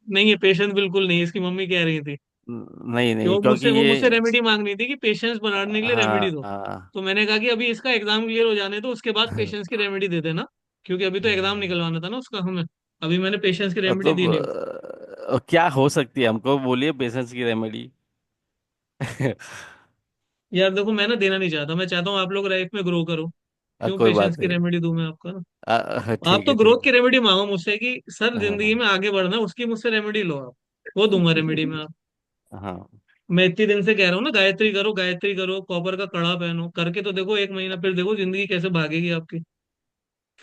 नहीं है पेशेंस, बिल्कुल नहीं, इसकी मम्मी कह रही थी। नहीं नहीं, जो क्योंकि वो ये मुझसे रेमेडी मांगनी थी कि पेशेंस बनाने के लिए रेमेडी हाँ दो। हाँ। तो मैंने कहा कि अभी इसका एग्जाम क्लियर हो जाने दो, उसके बाद पेशेंस की रेमेडी दे देना, क्योंकि अभी तो एग्जाम निकलवाना था ना उसका हमें। अभी मैंने पेशेंस की रेमेडी दी मतलब नहीं। क्या हो सकती है, हमको बोलिए पेशेंस की रेमेडी। यार देखो, मैं ना देना नहीं चाहता, मैं चाहता हूँ आप लोग लाइफ में ग्रो करो। क्यों कोई पेशेंस बात की नहीं। रेमेडी दूं मैं आपका ना? आप ठीक तो है ग्रोथ ठीक की रेमेडी मांगो मुझसे कि सर है। जिंदगी हाँ में आगे बढ़ना, उसकी मुझसे रेमेडी लो आप। वो दूंगा रेमेडी में आप। हाँ। मैं इतने दिन से कह रहा हूँ ना, गायत्री करो, कॉपर का कड़ा पहनो, करके तो देखो एक महीना, फिर देखो जिंदगी कैसे भागेगी आपकी।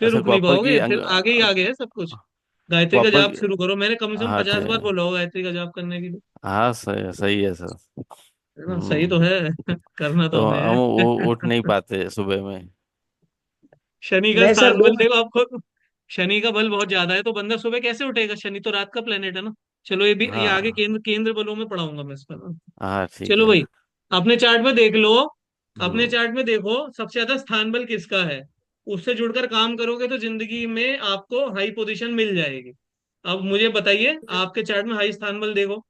फिर अच्छा, रुक नहीं कॉपर की पाओगे, फिर आगे ही आगे है सब कुछ। गायत्री का कॉपर जाप की। शुरू करो, मैंने कम से कम हाँ 50 बार ठीक। बोला होगा गायत्री का जाप करने के लिए। हाँ सही सही है सर। है ना? सही तो है। करना तो तो हमें हम है। उठ नहीं पाते सुबह में। शनि का मैं सर स्थान दो बल देखो आपको। शनि का बल बहुत ज्यादा है, तो बंदा सुबह कैसे उठेगा? शनि तो रात का प्लेनेट है ना। चलो ये आगे हाँ केंद्र केंद्र बलों में पढ़ाऊंगा मैं इस पर ना। हाँ ठीक चलो है। भाई, अपने चार्ट में देख लो। अपने हम्म। चार्ट में देखो सबसे ज्यादा स्थान बल किसका है। उससे जुड़कर काम करोगे तो जिंदगी में आपको हाई पोजीशन मिल जाएगी। अब मुझे बताइए, आपके चार्ट में हाई स्थान बल देखो,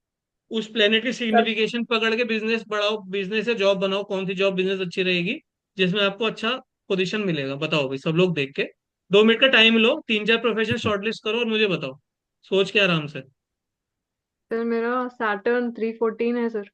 उस प्लेनेट की सर सिग्निफिकेशन पकड़ के बिजनेस बढ़ाओ, बिजनेस या जॉब बनाओ, कौन सी जॉब बिजनेस अच्छी रहेगी जिसमें आपको अच्छा पोजीशन मिलेगा। बताओ भाई, सब लोग देख के 2 मिनट का टाइम लो, 3 4 प्रोफेशन शॉर्टलिस्ट करो और मुझे बताओ, सोच के आराम से। सर मेरा सैटर्न 314 है सर।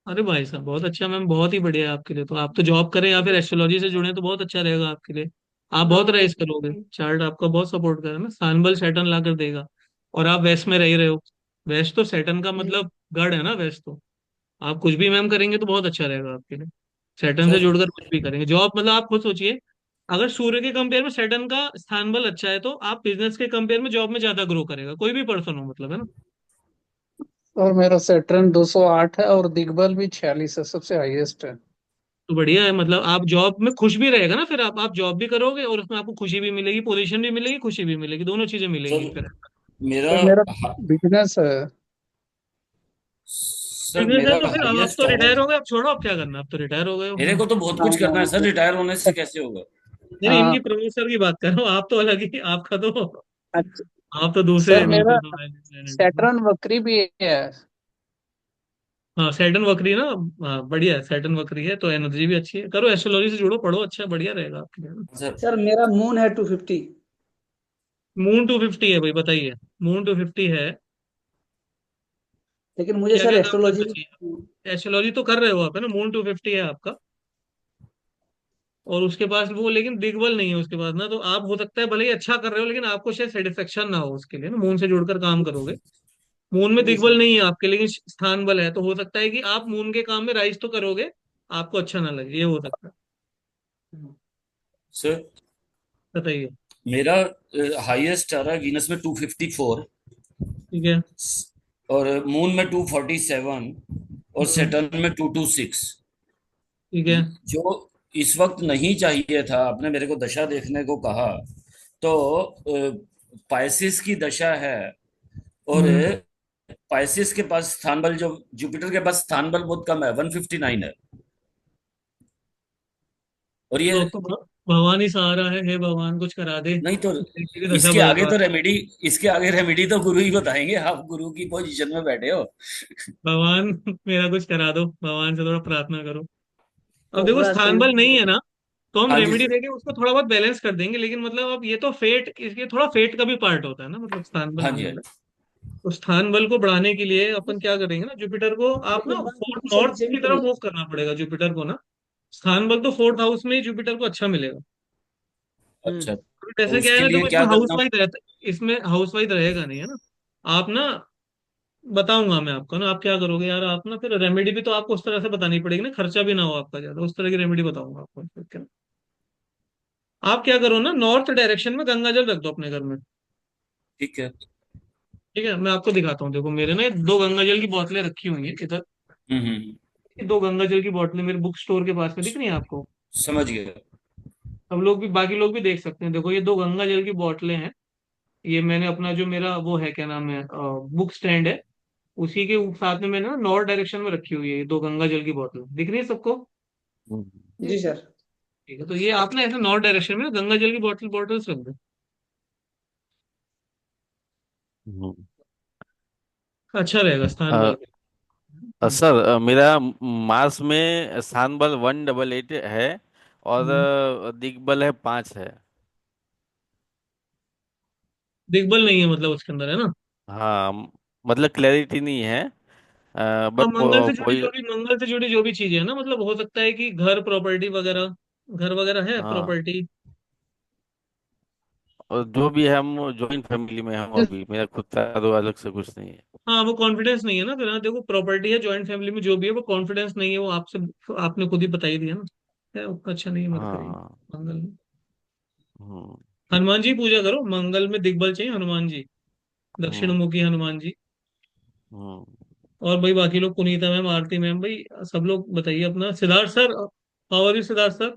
अरे भाई साहब, बहुत अच्छा मैम, बहुत ही बढ़िया है आपके लिए। तो आप तो जॉब करें या फिर एस्ट्रोलॉजी से जुड़े तो बहुत अच्छा रहेगा आपके लिए। आप बहुत हाँ राइज करोगे, चार्ट आपका बहुत सपोर्ट कर रहा है ना, स्थान सैटर्न ला कर देगा। और आप वेस्ट में रह ही रहे हो। वेस्ट तो सैटर्न का मतलब गढ़ है ना वेस्ट तो। आप कुछ भी मैम करेंगे तो बहुत अच्छा रहेगा आपके लिए। सैटर्न से सर जुड़कर कुछ भी करेंगे, जॉब मतलब आप खुद सोचिए। अगर सूर्य के कंपेयर में सैटर्न का स्थान बल अच्छा है, तो आप बिजनेस के कंपेयर में जॉब में ज्यादा ग्रो करेगा, कोई भी पर्सन हो मतलब, है ना। और मेरा सैटर्न 208 है और दिग्बल भी 46 है, सबसे हाईएस्ट है। तो बढ़िया है, मतलब आप जॉब में खुश भी रहेगा ना, फिर आप जॉब भी करोगे और उसमें आपको खुशी भी मिलेगी, पोजीशन भी मिलेगी, खुशी भी मिलेगी, दोनों चीजें मिलेंगी सर फिर। मेरा तो मेरा हा- बिजनेस है। सर बिजनेस है मेरा तो फिर आप हाईएस्ट तो है। रिटायर हो गए, अब छोड़ो, अब क्या करना, अब तो रिटायर हो गए हो। मेरे को तो बहुत हाँ कुछ करना है सर, हाँ रिटायर होने से कैसे होगा। नहीं नहीं, हाँ। इनकी प्रमोशन की बात कर रहा हूँ, आप तो अलग ही, आपका तो अच्छा आप तो दूसरे सर, बिल्कुल मेरा planet। सैटर्न वक्री भी है। हाँ सैटर्न वक्री ना। हाँ बढ़िया है, सैटर्न वक्री है तो एनर्जी भी अच्छी है, करो एस्ट्रोलॉजी से जुड़ो, पढ़ो, अच्छा बढ़िया रहेगा आपके लिए ना। सर सर मेरा मून है 250। मून 250 है भाई, बताइए। मून 250 है। लेकिन मुझे क्या सर क्या काम एस्ट्रोलॉजी। करना चाहिए? एस्ट्रोलॉजी तो कर रहे हो आप, है ना, मून 250 है आपका। और उसके पास वो, लेकिन दिग्बल नहीं है उसके पास ना, तो आप हो सकता है भले ही अच्छा कर रहे हो, लेकिन आपको शायद सेटिस्फेक्शन ना हो उसके लिए ना, मून से जुड़कर काम करोगे। मून में जी दिग्बल सर। नहीं है आपके, लेकिन स्थान बल है, तो हो सकता है कि आप मून के काम में राइज तो करोगे, आपको अच्छा ना लगे, ये हो सकता है। सर बताइए। मेरा हाईएस्ट आ रहा है वीनस में 254, ठीक है। और मून में 247, और हम्म। सैटर्न में 226। ठीक है। जो इस वक्त नहीं चाहिए था, आपने मेरे को दशा देखने को कहा, तो पाइसिस की दशा है। और हम्म। पाइसिस के पास स्थान बल, जो जुपिटर के पास स्थान बल बहुत कम है, 159 है। और तो ये अब तो भगवान ही सहारा है, हे भगवान कुछ करा दे, नहीं तो, बेटी की दशा इसके आगे बरबाद। तो रेमेडी इसके आगे रेमेडी तो गुरु ही बताएंगे, आप गुरु की पोजीशन में बैठे हो। भगवान मेरा कुछ करा दो, भगवान से थोड़ा प्रार्थना करो। अब देखो कोबरा स्थान बल नहीं सेंस। है ना, तो हम हाँ जी रेमेडी सर। देके उसको थोड़ा बहुत बैलेंस कर देंगे, लेकिन मतलब अब ये तो फेट, इसके थोड़ा फेट का भी पार्ट होता है ना, मतलब स्थान बल हाँ नहीं जी हाँ है ना। जी। तो स्थान बल को बढ़ाने के लिए अपन क्या करेंगे ना, जुपिटर को आप ना लेकिन बात फोर्थ पीछे नॉर्थ नीचे भी की तो तरफ नहीं। मूव करना पड़ेगा जुपिटर को ना। स्थान बल तो फोर्थ हाउस में ही जुपिटर को अच्छा मिलेगा। अच्छा, तो तो जैसे क्या है उसके ना, लिए देखो क्या इसमें हाउस करना। वाइफ रहता है, इसमें हाउस वाइफ रहेगा नहीं, है ना। आप ना, बताऊंगा मैं आपको ना, आप क्या करोगे यार, आप ना फिर रेमेडी भी तो आपको उस तरह से बतानी पड़ेगी ना, खर्चा भी ना हो आपका ज्यादा, उस तरह की रेमेडी बताऊंगा आपको फिर क्या। आप क्या करो ना, नॉर्थ डायरेक्शन में गंगा जल रख दो अपने घर में। ठीक है। ठीक है, मैं आपको दिखाता हूँ, देखो मेरे ना 2 गंगा जल की बोतलें रखी हुई हैं इधर। हम्म। ये 2 गंगा जल की बोतलें मेरे बुक स्टोर के पास में दिख रही है आपको। समझ गया। सब लोग भी, बाकी लोग भी देख सकते हैं, देखो ये 2 गंगा जल की बोतलें हैं। ये मैंने अपना जो मेरा वो है, क्या नाम है, बुक स्टैंड है, उसी के साथ में मैंने ना नॉर्थ डायरेक्शन में रखी हुई है, ये 2 गंगा जल की बोतल दिख रही है सबको। हम्म जी जी सर। सर। ठीक है, तो ये आप ना ऐसे नॉर्थ डायरेक्शन में ना गंगा जल की बॉटल्स रख दो। हम्म। अच्छा रहेगा स्थान अ, बल। हम्म। सर मेरा मार्स में स्थान बल 188 है और हम्म। दिग्बल है 5 है। दिग्बल नहीं है मतलब उसके अंदर है ना। हाँ मतलब क्लैरिटी नहीं है हाँ, बट कोई। मंगल से जुड़ी जो भी चीजें है ना, मतलब हो सकता है कि घर प्रॉपर्टी वगैरह, घर वगैरह है हाँ प्रॉपर्टी। और जो भी है हम जॉइंट फैमिली में हम अभी, मेरा खुद का तो अलग से कुछ नहीं है। हाँ, वो कॉन्फिडेंस नहीं है ना फिर। हाँ, देखो प्रॉपर्टी है जॉइंट फैमिली में जो भी है, वो कॉन्फिडेंस नहीं है, वो आपसे आपने खुद ही बता ही दिया ना। है, अच्छा नहीं है मरकरी हाँ। मंगल में। हम्म। हनुमान जी पूजा करो, मंगल में दिग्बल चाहिए हनुमान जी, दक्षिण हम्म। मुखी हनुमान जी। हम्म। और भाई बाकी लोग, पुनीता मैम, आरती मैम, भाई सब लोग बताइए अपना। Siddharth sir, how are you Siddharth sir?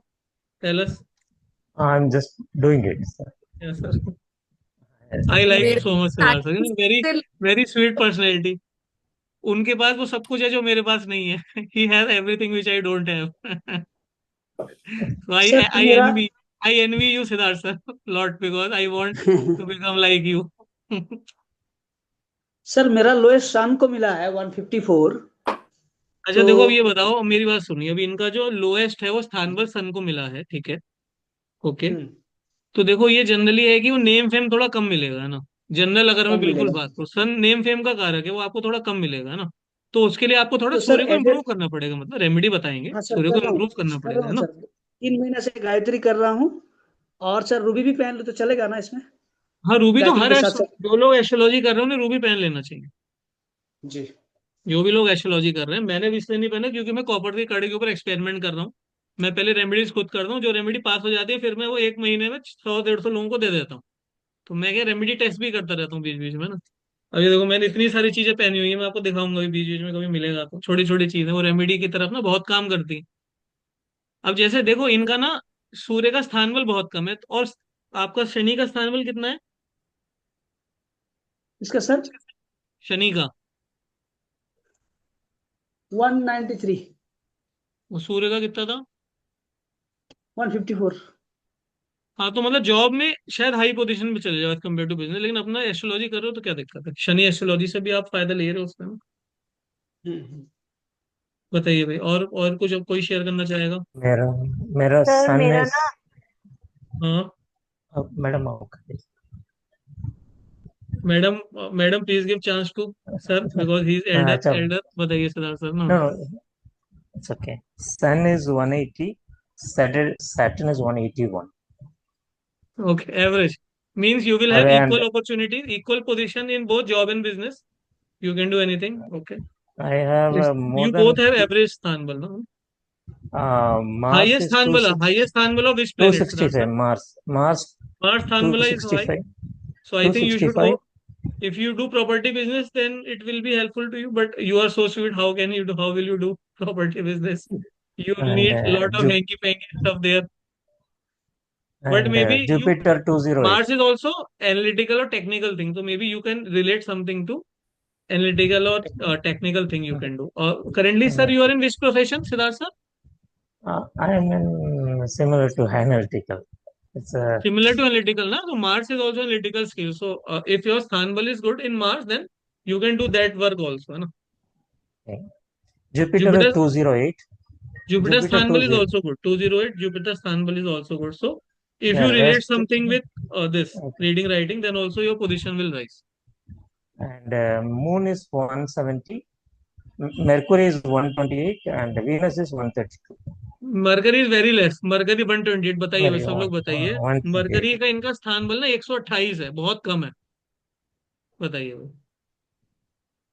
Tell us. I'm just doing it, sir. Yes sir. Yes. I like you मेरे so much Siddharth sir, very से वेरी स्वीट पर्सनैलिटी। उनके पास वो सब कुछ है जो मेरे पास नहीं है। He has everything which I don't have. So sir I मेरा envy you, Siddharth sir, lot because I want to become like you. Sir मेरा लोएस्ट शान को मिला है 154। अच्छा तो देखो, अब ये बताओ, मेरी बात सुनिए। अभी इनका जो लोएस्ट है वो स्थानबल सन को मिला है, ठीक है। ओके। हम्म, तो देखो ये जनरली है कि वो नेम फेम थोड़ा कम मिलेगा, है ना। जनरल अगर मैं कब बिल्कुल मिलेगा? बात करूँ, सन नेम फेम का कारक है, वो आपको थोड़ा कम मिलेगा, है ना। तो उसके लिए आपको थोड़ा तो सर सूर्य को एज ए, इम्प्रूव करना पड़ेगा, मतलब रेमेडी बताएंगे, हाँ सर सूर्य को कर रहा हूँ, इम्प्रूव करना कर रहा पड़ेगा, है हूँ ना। सर, 3 महीने से गायत्री कर रहा हूँ। और सर रूबी भी पहन लो तो चलेगा ना इसमें, हाँ, रूबी तो गायत्री हर के साथ साथ? जो लोग एस्ट्रोलॉजी कर रहे हैं उन्हें रूबी पहन लेना चाहिए। जी। जो भी लोग एस्ट्रोलॉजी कर रहे हैं, मैंने भी इसलिए नहीं पहना क्योंकि मैं कॉपर की कड़ी के ऊपर एक्सपेरिमेंट कर रहा हूँ। मैं पहले रेमेडीज खुद करता हूँ, जो रेमेडी पास हो जाती है फिर मैं वो 1 महीने में 100-150 लोगों को दे देता हूँ। तो मैं क्या, रेमेडी टेस्ट भी करता रहता हूँ बीच बीच में ना। अभी देखो मैंने इतनी सारी चीजें पहनी हुई है, मैं आपको दिखाऊंगा भी बीच बीच में, कभी मिलेगा तो। छोटी छोटी चीजें वो रेमेडी की तरफ ना बहुत काम करती है। अब जैसे देखो इनका ना, सूर्य का स्थान बल बहुत कम है, और आपका शनि का स्थान बल कितना है? इसका सर शनि का। 193, वो सूर्य का कितना था? 154। हाँ, तो मतलब जॉब में शायद हाई पोजीशन पे चले जाओ एज कम्पेयर टू बिजनेस, लेकिन अपना एस्ट्रोलॉजी कर रहे हो तो क्या दिक्कत है? शनि एस्ट्रोलॉजी से भी आप फायदा ले रहे हो उसमें। हम्म। बताइए भाई, और कुछ अब कोई शेयर करना चाहेगा? मेरा मेरा सर सन मेरा इज ना हाँ। Madam okay. Madam, madam please give chance to sir because he is elder अच्छा, एल्डर। बताइए सिद्धार्थ सर ना। no, no, it's okay. Sun is 180, Saturn is 181. Okay, average means you will have And equal opportunity, equal position in both job and business. You can do anything, okay. I have more you both than have average स्थान बल ना। Mars highest is स्थान बल, highest स्थान बल of which planet Siddharth 265. Sir? Mars Mars स्थान बल is high, 265. so I think you should go. 265. If you do property business, then it will be helpful to you. But you are so sweet. How can you do? How will you do property business? You will And need a lot of hanky panky stuff there. But and maybe you, Jupiter 208. Mars is also analytical or technical thing. So maybe you can relate something to analytical or technical thing you can do. Currently, sir, you are in which profession, Siddharth sir? I am in similar to analytical. It's a Similar to analytical, na? So Mars is also analytical skill. So if your Sthanbal is good in Mars, then you can do that work also, na? Jupiter is Jupiter 208. Jupiter Jupiter Sthanbal is 20. also good. 208 Jupiter Sthanbal is also good. So if you The relate rest, something with this okay. reading writing, then also your position will rise. And Moon is 170. Mercury is 128 and Venus is 132. Mercury is very less, mercury 128। बताइए भाई, Sorry, सब लोग बताइए। Mercury 128. का इनका स्थान बल ना 128 है, बहुत कम है। बताइए भाई।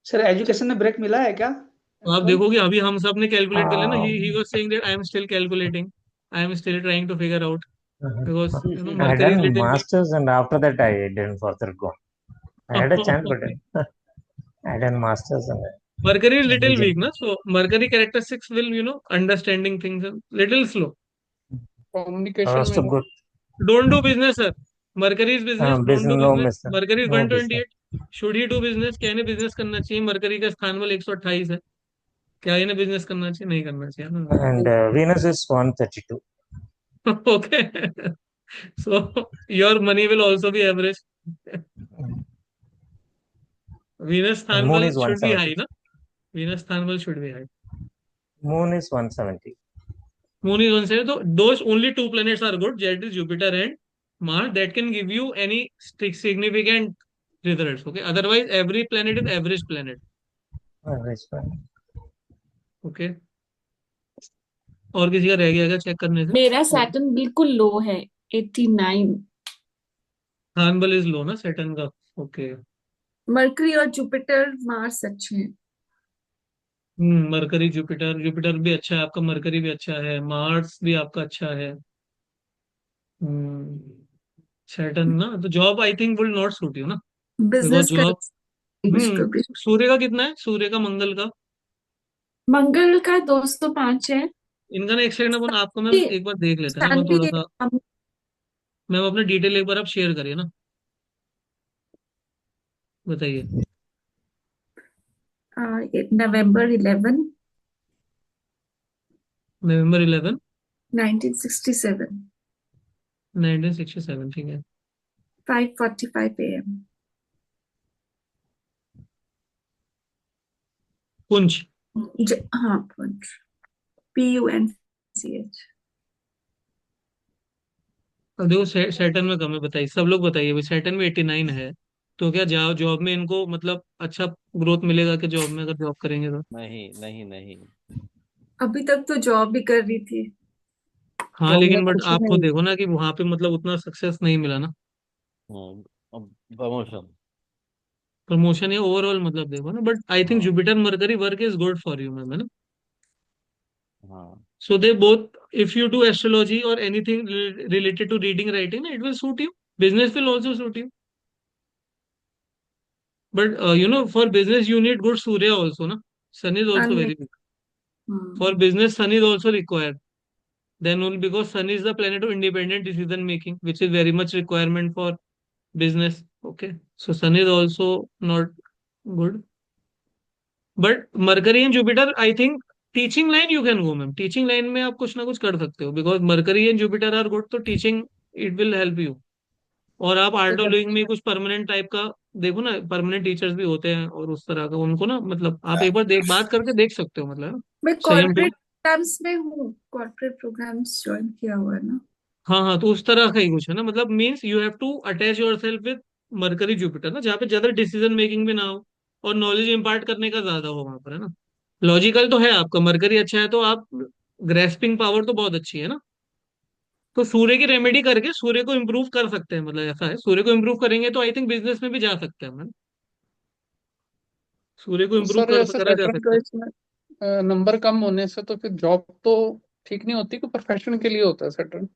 सर एजुकेशन में ब्रेक मिला है क्या तो आप एनुअल? देखोगे अभी हम सब ने कैलकुलेट कर लिया ना। He Um, was saying that I am still calculating, I am still trying to figure out because I Mercury is done little masters and after that I didn't further go. I had a chance, but weak. I done masters and Mercury is little region. weak, na? So Mercury characteristics will, understanding things a little slow. Communication में Also ना। good. Don't do business, sir. Mercury is business. Don't Business do no business. miss. Mercury is No business. 128. Should he do business? क्या इन्हें business करना चाहिए? Mercury का स्थान बल 128 है। क्या इन्हें बिजनेस करना चाहिए? नहीं करना चाहिए ना। And Venus is 132. Okay. So your money will also be average. Venus And स्थान Moon बल is should be high, 170. na? Venus स्थान बल should be high. Moon is 170. Moon is one side. So those only two planets are good. That is Jupiter and Mars. That can give you any significant results. Okay. Otherwise, every planet is average planet. Average one. Okay. और किसी का रह गया क्या check करने से? मेरा Saturn बिल्कुल लो है, 89। स्थान बल इज लो ना सैटर्न का। ओके। मरकरी और जुपिटर मार्स अच्छे हैं। मरकरी जुपिटर, जुपिटर भी अच्छा है आपका, मरकरी भी अच्छा है, मार्स भी आपका अच्छा है। सैटर्न ना, तो job I think will not suit you ना, बिकॉज बिजनेस कर जॉब। उसको भी। सूर्य का कितना है, सूर्य का मंगल का? मंगल का 205 है। इनका ना एक सेकंड, अपन आपको मैं ये एक बार देख लेते हैं ना, सन मैं भी थोड़ा है। सा, मैं अपना डिटेल एक बार आप शेयर करिए ना, बताइए। नवंबर 11, नवंबर 11, 1967, 1967, ठीक है। 5:45 AM। पुंछ। हाँ, PUNCH। अब देखो सैटर्न में कम है, बताइए सब लोग, बताइए भाई, सैटर्न में 89 है, तो क्या जाओ जॉब में इनको मतलब अच्छा ग्रोथ मिलेगा कि जॉब में, अगर जॉब करेंगे तो? नहीं नहीं नहीं। अभी तक तो जॉब भी कर रही थी। हाँ जॉब में लेकिन बट खुशी आपको नहीं। देखो ना कि वहां पे मतलब उतना सक्सेस नहीं मिला ना, प्रमोशन। प्रमोशन या ओवरऑल मतलब देखो ना, बट आई थिंक हाँ Jupiter mercury work is good for you ma'am, है ना? हाँ। So they both, if you do astrology or anything related to reading, writing, it will suit you. Business will also suit you. But for business you need good Surya also, na? Sun is हाँ, also नहीं। very big. For business, Sun is also required. Then only because Sun is the planet of independent decision making, which is very much requirement for business. Okay, so Sun is also not good. But Mercury and Jupiter, I think teaching line you can go ma'am, teaching line में आप कुछ ना कुछ कर सकते हो, because Mercury and Jupiter are good, तो teaching it will help you. और आप आर्ट ऑफ लिविंग में कुछ परमानेंट टाइप का देखो ना, परमानेंट टीचर्स भी होते हैं और उस तरह का उनको ना, मतलब आप एक बार बात करके देख सकते हो, मतलब है ना? मैं संयम कॉर्पोरेट प्रोग्राम्स में हूँ, कॉर्पोरेट प्रोग्राम्स ज्वाइन किया हुआ है ना। हाँ हाँ, तो उस तरह का ही कुछ है ना, मतलब means you have to attach yourself with Mercury Jupiter ना, जहाँ पे ज्यादा डिसीजन मेकिंग भी ना हो और नॉलेज इंपार्ट करने का ज्यादा हो वहां पर, है ना? लॉजिकल तो है आपका, मरकरी अच्छा है तो आप, ग्रेस्पिंग पावर तो बहुत अच्छी है ना, तो सूर्य की रेमेडी करके सूर्य को इम्प्रूव कर सकते हैं, मतलब ऐसा है, सूर्य को इम्प्रूव करेंगे तो आई थिंक बिजनेस में भी जा सकते हैं हम, है ना? सूर्य को तो इम्प्रूव सर कर जैसे करा जा सैटर्न सकता का है। इसमें नंबर कम होने से तो फिर जॉब तो ठीक नहीं होती, कि प्रोफेशन के लिए होता है सैटर्न?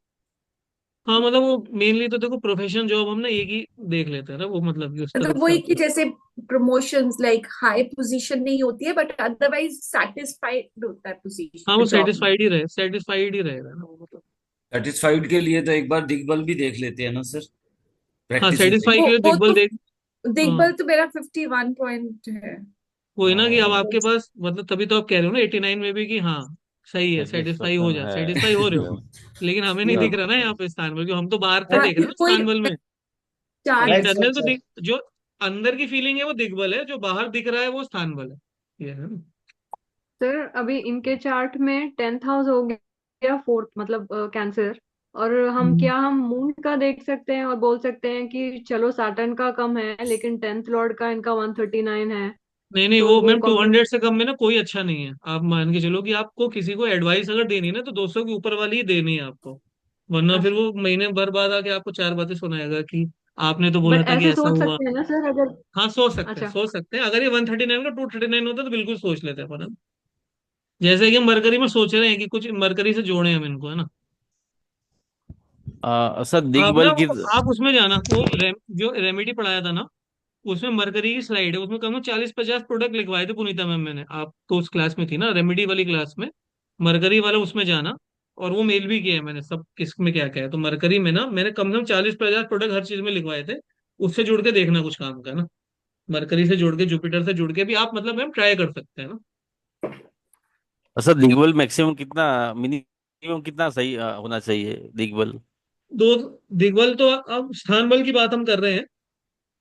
हाँ मतलब वो मेनली तो देखो, प्रोफेशन जॉब हम ना एक ही देख लेते हैं ना, वो मतलब कि उस मतलब तरफ से वही कि आपको। जैसे प्रमोशंस लाइक हाई पोजीशन नहीं होती है, बट अदरवाइज सेटिस्फाइड होता है हाँ वो पोजीशन जॉब में। सेटिस्फाइड ही रहे, सेटिस्फाइड ही रहेगा ना वो, मतलब। सेटिस्फाइड के लिए तो एक बार दिग्बल भी देख लेते हैं ना सर, हाँ प्रैक्टिस हो सेटिस्फाई के जाएगी। लिए वो दिग्बल तो देख। हाँ दिग्बल तो मेरा 51 पॉइंट है। वही ना कि अब हाँ आपके पास मतलब, तभी तो आप कह रहे हो ना 89 में भी कि हाँ सही है, सेटिस्फाई हो सेटिस्फेक्शन जा, है। सेटिस्फाई हो रहे हो। लेकिन हमें नहीं दिख तब रहा ना यहाँ पे इस्तानबुल, क्यों हम तो बाहर से हाँ, देख रहे हैं ना कोई इस्तानबुल में। चार्ट। राइट इंटरनल सर, तो सर। जो अंदर की फीलिंग है वो दिग्बल है, जो बाहर दिख रहा है वो इस्तानबुल है, ये है ना? सर अभी इनके चार्ट में 10th हाउस हो गया, फोर्थ मतलब कैंसर। और हम मून का देख सकते हैं और बोल सकते हैं कि चलो सैटर्न का कम है, लेकिन 10th लॉर्ड का इनका 139 है, नहीं नहीं, तो वो वो मैम 200 से कम में ना कोई अच्छा नहीं है, आप मान के चलो कि आपको किसी को एडवाइस अगर देनी है ना, तो 200 के ऊपर वाली ही देनी है आपको, वरना फिर वो महीने भर बाद आके आपको चार बातें सुनाएगा कि आपने तो बोला बट था कि ऐसे ऐसा सोच हुआ। सकते हैं ना सर अगर। हाँ सोच सकते हैं, अच्छा। सोच सकते हैं, अगर ये 139 का 239 होता तो बिल्कुल सोच लेते हैं अपन, अब जैसे कि हम मरकरी में सोच रहे हैं कि कुछ मरकरी से जोड़े हम इनको, है ना? सर आप ना दिग्बल की। आप उसमें जाना, वो जो रेमेडी पढ़ाया था ना, उसमें मरकरी की स्लाइड है, उसमें कम 40-50 प्रोडक्ट लिखवाए थे पुनीता मैम, मैंने, आप तो उस क्लास में थी ना, रेमेडी वाली क्लास में, मरकरी वाला उसमें जाना, और वो मेल भी किया है मैंने, सब किस में क्या क्या है, तो मरकरी में ना मैंने कम से कम 40-50 प्रोडक्ट हर चीज में लिखवाए थे, उससे जुड़ के देखना कुछ काम का ना, मरकरी से जुड़ के, जुपिटर से जुड़ के भी आप मतलब मैम ट्राई कर सकते हैं ना। सर दिग्बल मैक्सिमम कितना, मिनिमम कितना सही होना चाहिए दिग्बल? दो, दिग्बल तो अब स्थान बल की बात हम कर रहे हैं,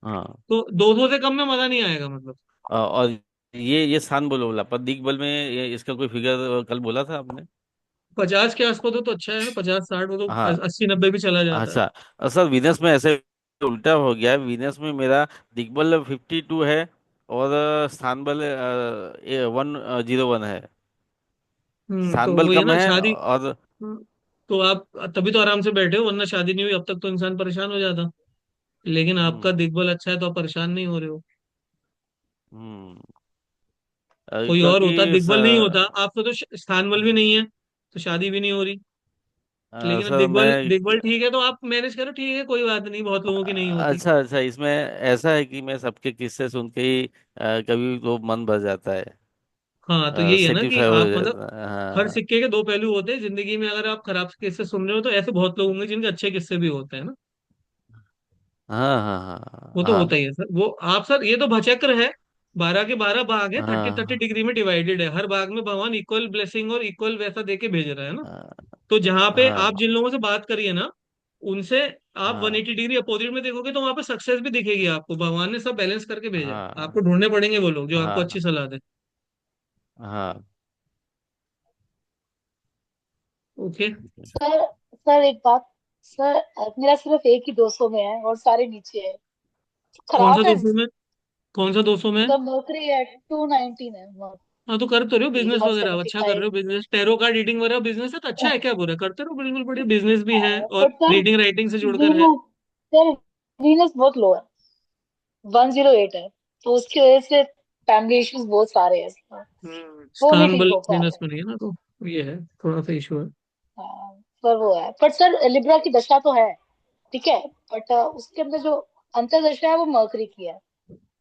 हाँ। तो 200 से कम में मजा नहीं आएगा मतलब। और ये स्थान बोला पर दिग्बल में इसका कोई फिगर कल बोला था आपने? 50 के आसपास हो तो अच्छा है ना, 50 60 वो तो हाँ। 80 90 भी चला जाता है। अच्छा। सर वीनस में ऐसे उल्टा हो गया है। वीनस में मेरा दिग्बल 52 है और स्थान बल 101 है। स्थान तो बल वही है कम ना है शादी। और हम्म, तो आप तभी तो आराम से बैठे हो, वरना शादी नहीं हुई अब तक तो इंसान परेशान हो जाता। लेकिन आपका हम्म दिग्बल अच्छा है तो आप परेशान नहीं हो रहे हो। हम्म कोई और क्योंकि होता दिग्बल नहीं होता आपको तो स्थान बल भी नहीं है तो शादी भी नहीं हो रही। लेकिन अब सर दिग्बल मैं दिग्बल ठीक है तो आप मैनेज करो, ठीक है कोई बात नहीं, बहुत लोगों की नहीं होती। अच्छा अच्छा, इसमें ऐसा है कि मैं सबके किस्से सुन के ही कभी तो मन भर जाता है, हाँ तो यही है ना कि सेटिस्फाई हो आप मतलब जाता है। हर हाँ सिक्के के दो पहलू होते हैं जिंदगी में। अगर आप खराब किस्से सुन रहे हो तो ऐसे बहुत लोग होंगे जिनके अच्छे किस्से भी होते हैं ना। हाँ हाँ वो तो होता हाँ ही है सर। वो आप सर ये तो भचक्र है। 12 के 12 भाग है, 30 30 हाँ डिग्री में डिवाइडेड है। हर भाग में भगवान इक्वल ब्लेसिंग और इक्वल वैसा दे के भेज रहा है ना। हाँ तो जहां पे आप हाँ जिन लोगों से बात करिए ना उनसे आप हाँ 180 डिग्री अपोजिट में देखोगे तो वहां पे सक्सेस भी दिखेगी आपको। भगवान ने सब बैलेंस करके भेजा है, हाँ आपको ढूंढने पड़ेंगे वो लोग जो आपको अच्छी हाँ सलाह दे। हाँ। ओके। सर सर एक बात। सर मेरा सिर्फ एक ही 200 में है और सारे नीचे है। कौन सा खराब है। 200 में? कौन सा 200 में? सर मर्करी है 219 है हाँ तो कर तो रहे हो मर्करी बिजनेस वगैरह, अच्छा कर 175। रहे हो बिजनेस, टैरो कार्ड रीडिंग वगैरह बिजनेस है तो अच्छा है, क्या बुरा है? करते रहो, बिल्कुल बढ़िया बिजनेस भी है और बट सर रीडिंग राइटिंग से जुड़कर है। वीनस सर वीनस बहुत लो है 108 है। तो उसकी वजह से फैमिली इश्यूज बहुत सारे हैं इसमें। वो नहीं स्थान ठीक बल हो पा बिजनेस रहे। में नहीं है ना, तो ये है, थोड़ा सा इशू है। हाँ, पर वो है पर सर लिब्रा की दशा तो है ठीक है। बट उसके अंदर जो अंतर्दशा है वो मर्करी की है।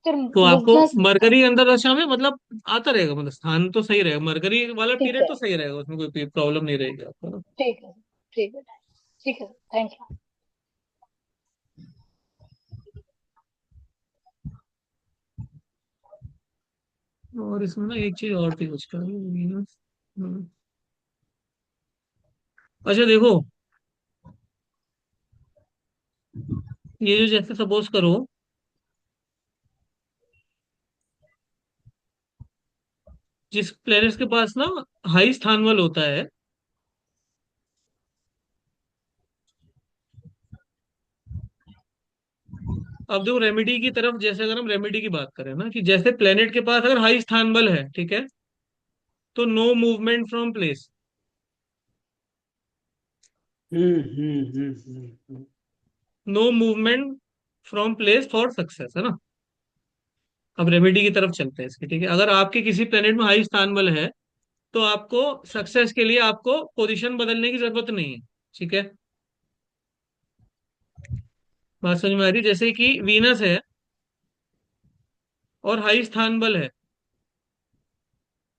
फिर तो आपको बिजनेस मरकरी अंदर दशा में मतलब आता रहेगा, मतलब स्थान तो सही रहेगा, मरकरी वाला ठीक पीरियड है तो सही रहेगा, उसमें कोई प्रॉब्लम नहीं रहेगी आपको ना। ठीक है ठीक है ठीक है थैंक यू। और इसमें ना एक चीज और थी उसका वीनस। हम्म, अच्छा देखो, ये जो जैसे सपोज करो जिस प्लेनेट्स के पास ना हाई स्थान बल होता है, अब देखो रेमेडी की तरफ, जैसे अगर हम रेमेडी की बात करें ना कि जैसे प्लेनेट के पास अगर हाई स्थान बल है, ठीक है, तो no movement from place. No movement from place for success, है ना। अब रेमेडी की तरफ चलते हैं इसके, ठीक है। अगर आपके किसी प्लेनेट में हाई स्थान बल है तो आपको सक्सेस के लिए आपको पोजीशन बदलने की जरूरत नहीं है, ठीक है। बात समझ में आ रही है? जैसे कि वीनस है और हाई स्थान बल है,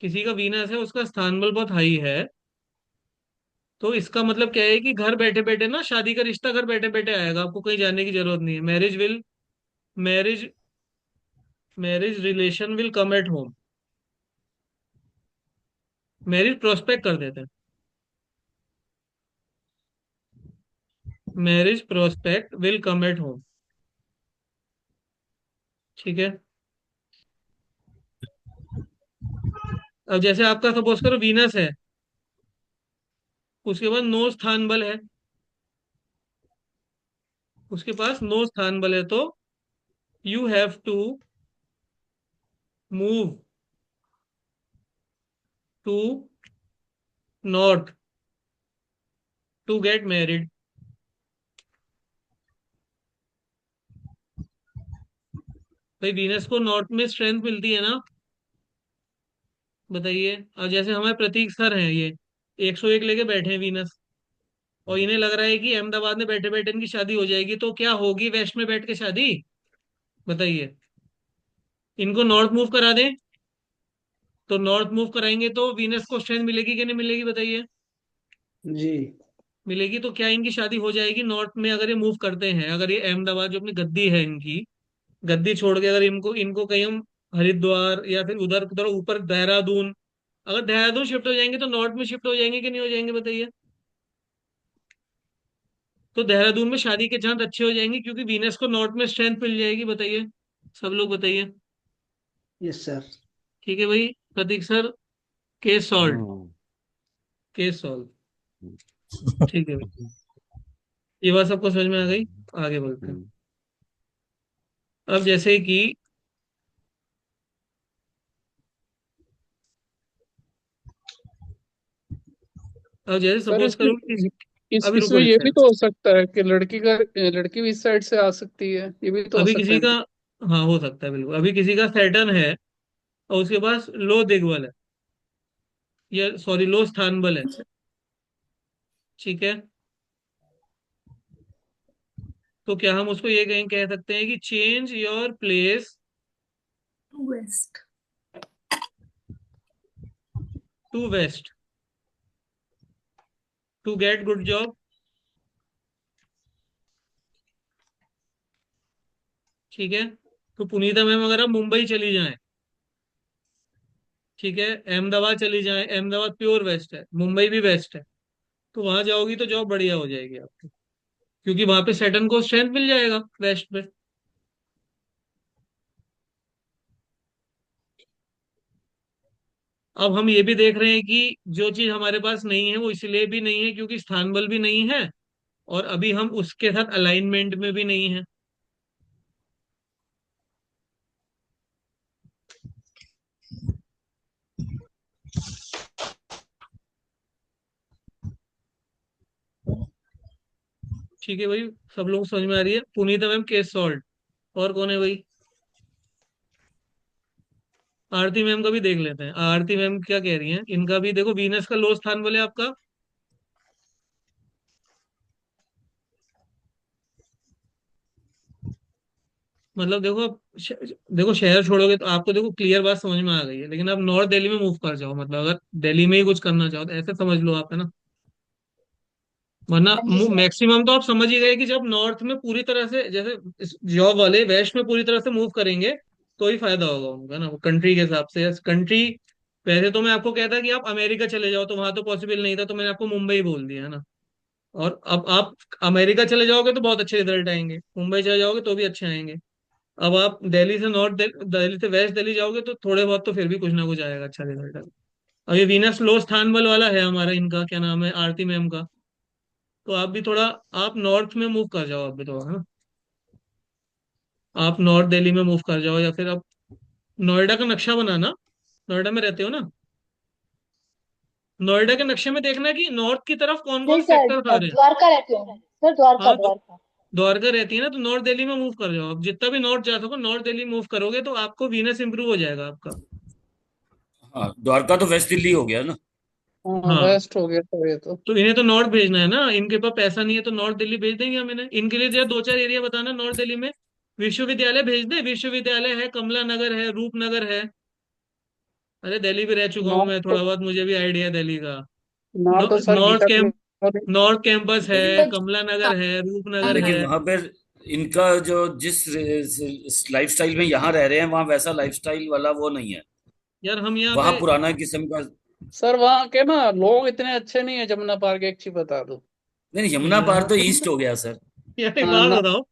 किसी का वीनस है उसका स्थान बल बहुत हाई है, तो इसका मतलब क्या है कि घर बैठे बैठे ना शादी का रिश्ता घर बैठे बैठे आएगा, आपको कहीं जाने की जरूरत नहीं है। Marriage marriage relation will come at home. Marriage prospect कर देते हैं। Marriage prospect will come at home, ठीक है। अब जैसे आपका सपोज करो वीनस है, उसके बाद नो स्थान बल है, उसके पास नो स्थान बल है, तो you have to move to north to get married. भाई वीनस को नॉर्थ में स्ट्रेंथ मिलती है ना, बताइए। अब जैसे हमारे प्रतीक सर हैं, ये 101 लेके बैठे हैं वीनस, और इन्हें लग रहा है कि अहमदाबाद में बैठे बैठे इनकी शादी हो जाएगी, तो क्या होगी वेस्ट में बैठ के शादी, बताइए। इनको नॉर्थ मूव करा दें, तो नॉर्थ मूव कराएंगे तो वीनस को स्ट्रेंथ मिलेगी कि नहीं मिलेगी, बताइए। जी। मिलेगी, तो क्या इनकी शादी हो जाएगी नॉर्थ में अगर ये मूव करते हैं? अगर ये अहमदाबाद जो अपनी गद्दी है इनकी, गद्दी छोड़ के अगर इनको इनको कहीं हम हरिद्वार या फिर उधर उधर ऊपर देहरादून, अगर देहरादून शिफ्ट हो जाएंगे तो नॉर्थ में शिफ्ट हो जाएंगे कि नहीं हो जाएंगे, बताइए। तो देहरादून में शादी के चांस अच्छे हो जाएंगे क्योंकि वीनस को नॉर्थ में स्ट्रेंथ मिल जाएगी, बताइए। सब लोग बताइए। Yes sir. ठीक है भाई प्रतीक सर, केस सॉल्व, हम्म केस सॉल्व। ठीक है भाई, ये बात सबको समझ में आ गई। आगे बढ़ते हैं। हम्म अब जैसे कि अब जैसे सर सपोज करो कि अभी रुको इसमें एक ये भी सेकंड। तो हो सकता है कि लड़की भी इस साइड से आ सकती है, ये भी तो हो अभी सकता किसी है का, ना। हाँ हो सकता है बिल्कुल, अभी किसी का सैटर्न है और उसके पास लो दिग्बल है, या सॉरी लो स्थान बल है। ठीक है, तो क्या हम उसको ये कहीं कह सकते हैं कि change your place west. To west to get good job. ठीक है, तो पुनीता मैम अगर आप मुंबई चली जाएं, ठीक है, अहमदाबाद चली जाएं, अहमदाबाद प्योर वेस्ट है, मुंबई भी वेस्ट है, तो वहां जाओगी तो जॉब बढ़िया हो जाएगी आपकी, क्योंकि वहां पे सैटर्न को स्ट्रेंथ मिल जाएगा वेस्ट पे। अब हम ये भी देख रहे हैं कि जो चीज हमारे पास नहीं है वो इसलिए भी नहीं है क्योंकि स्थान बल भी नहीं है, और अभी हम उसके साथ अलाइनमेंट में भी नहीं है। ठीक है भाई, सब लोग समझ में आ रही है। पुनीता मैम केस सॉल्व। और कौन है भाई? आरती मैम का भी देख लेते हैं, आरती मैम क्या कह रही हैं। इनका भी देखो, वीनस का लो स्थान बोले आपका, मतलब देखो अब देखो शहर छोड़ोगे तो आपको देखो क्लियर बात समझ में आ गई है, लेकिन आप नॉर्थ दिल्ली में मूव कर जाओ, मतलब अगर दिल्ली में ही कुछ करना चाहो तो ऐसे समझ लो आप, है ना। वरना हाँ जी सर। मैक्सिमम तो आप समझ ही गए कि जब नॉर्थ में पूरी तरह से, जैसे जॉब वाले वेस्ट में पूरी तरह से मूव करेंगे तो ही फायदा होगा उनका ना, वो कंट्री के हिसाब से। कंट्री, वैसे तो मैं आपको कहता कि आप अमेरिका चले जाओ, तो वहां तो पॉसिबल नहीं था, तो मैंने आपको मुंबई बोल दिया है ना। और अब आप अमेरिका चले जाओगे तो बहुत अच्छे रिजल्ट आएंगे, मुंबई चले जाओगे तो भी अच्छे आएंगे। अब आप दिल्ली से नॉर्थ दिल्ली से वेस्ट दिल्ली जाओगे तो थोड़े बहुत तो फिर भी कुछ ना कुछ आएगा, अच्छा रिजल्ट आएगा। अब ये वीनस लो स्थान बल वाला है हमारा, इनका क्या नाम है, आरती मैम का। तो आप भी थोड़ा, आप नॉर्थ में मूव कर जाओ, आप भी थोड़ा, है ना। आप नॉर्थ दिल्ली में मूव कर जाओ, या फिर आप नोएडा का नक्शा बनाना। नोएडा में रहते हो ना, नोएडा के नक्शे में देखना कि नॉर्थ की तरफ कौन कौन नहीं से सर, सेक्टर आ रहे हैं। द्वारका रहती हूँ मैं सर, द्वारका हाँ, द्वारका। द्वारका रहती है ना, तो नॉर्थ दिल्ली में मूव कर जाओ। आप जितना भी नॉर्थ जा सको नॉर्थ दिल्ली मूव करोगे तो आपको वीनस इंप्रूव हो जाएगा आपका। हाँ, द्वारका तो वेस्ट दिल्ली हो गया ना। हाँ हाँ, वेस्ट हो गया तो ये तो। तो इन्हें तो नॉर्थ भेजना है ना, इनके पास पैसा नहीं है तो नॉर्थ दिल्ली भेज देंगे हम इन्हें। इनके लिए जो दो चार एरिया बताना नॉर्थ दिल्ली में। विश्वविद्यालय भेज दे, विश्वविद्यालय है, कमला नगर है, रूपनगर है। अरे दिल्ली भी रह चुका हूँ नॉर्थ मैं, तो, थोड़ा बहुत मुझे भी आइडिया है दिल्ली का। नॉर्थ तो sir north Geeta camp, colony. North campus है, लेकिन कमला नगर है, रूपनगर लेकिन है। वहां पे इनका जो जिस लाइफस्टाइल में यहाँ रह रहे हैं वहां वैसा लाइफस्टाइल वाला वो नहीं है। यार हम यहाँ वहां पे, पुराना किस्म का। सर वहाँ के ना लोग इतने अच्छे नहीं है, जमुना पार्क एक चीज बता दो। नहीं, यमुना पार यहाँ तो पे ईस्ट हो गया सर। यार एक हाँ बात ना। बताओ,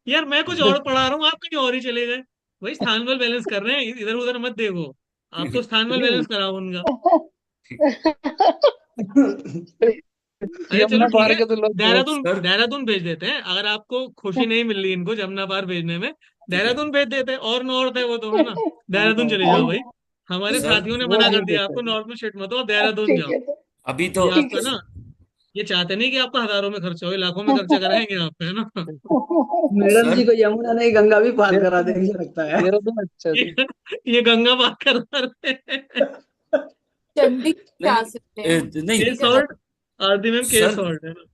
यार मैं कुछ और पढ़ा रहा हूँ, आप कहीं और ही चले गए। भाई स्थान बल बैलेंस कर रहे हैं, इधर उधर मत देखो। आप तो स्थान बल नहीं बैलेंस कराओ उनका। अरे चलो यमुना ठीक है, पार्क के तो लोग बहुत। देहरादून सर देहरादून भेज देते हैं, अगर आपको खुशी नहीं मिल रही इनको जमुना पार भेजने में, देहरादून भेज देते हैं, और नॉर्थ है वो तो, है ना। हाँ देहरादून चले वो जाओ भाई। हमारे सर साथियों ने वो मना कर ठीक दिया देते आपको, हैं। नॉर्थ में शिफ्ट मत हो, आप देहरादून ठीक जाओ। है सर। अभी तो ये ठीक आपका है ना, ये चाहते नहीं कि आपका हजारों में खर्चा हो, ये लाखों में खर्चा कराएंगे आप पे, है ना। मैडम सर जी को यमुना नहीं गंगा भी पार करा देहरादून देंगे लगता है। देहरादून अच्छा ये जी। ये गंगा पार करा रहे हैं। चंडीगढ़ जा नहीं सकते हैं। नहीं केस चंडीगढ़ सॉल्ट, आरती मैम केस सर। सॉल्ट है ना।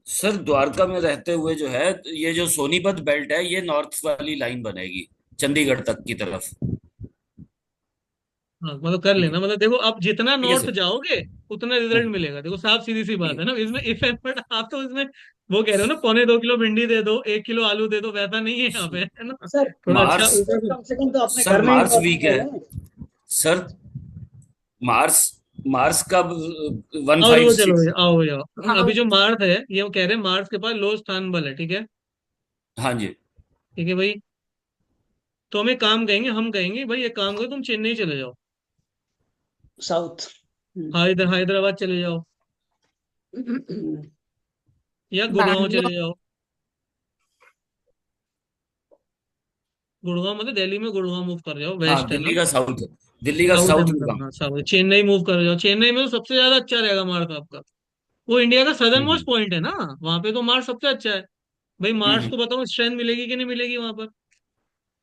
सर द्वारका में रहते हुए जो है, ये जो सोनीपत बेल्ट है ये नॉर्थ वाली लाइन बनेगी चंडीगढ़ तक की तरफ। हाँ मतलब कर ठीक है, लेना, मतलब देखो आप जितना ठीक है नॉर्थ सर। जाओगे उतना रिजल्ट हम्म, मिलेगा। देखो साफ सीधी सी ठीक बात है। है ना, इसमें इफ एंड बट। आप तो इसमें वो कह रहे हो ना, पौने 2 किलो भिंडी दे दो, 1 किलो आलू दे दो, वैसा नहीं है यहाँ पे, है ना। सर थोड़ा अच्छा मार्च ऊपर से। कम से कम तो अपने सर घर में ही मार्च नॉर्थ वीक में है है। सर। मार्स मार्स का वन और फाइव वो चलो सिक्स भैया, आओ भैया। हाँ अभी जो मार्स है, ये वो कह रहे हैं मार्स के पास लो स्थान बल है, ठीक है। हाँ जी। ठीक है भाई, तो हम एक काम कहेंगे, हम कहेंगे भाई एक काम करो, तुम चेन्नई चले जाओ। साउथ। हैदराबाद चले जाओ या गुड़गांव चले बैंगलोर। जाओ। गुड़गांव मतलब दिल्ली में गुड़गांव मूव कर जाओ, हाँ, वेस्ट है ना। दिल्ली का साउथ है, दिल्ली का साउथ है साउथ मतलब, गुड़गांव। हाँ साउथ। चेन्नई मूव कर जाओ, चेन्नई में तो सबसे ज्यादा अच्छा रहेगा मार्स आपका। वो इंडिया का सदर्न मोस्ट हम्म। पॉइंट है ना, वहां पे तो मार्स सबसे अच्छा है। भाई मार्स हम्म। को बताओ स्ट्रेंथ मिलेगी कि नहीं मिलेगी वहां पर।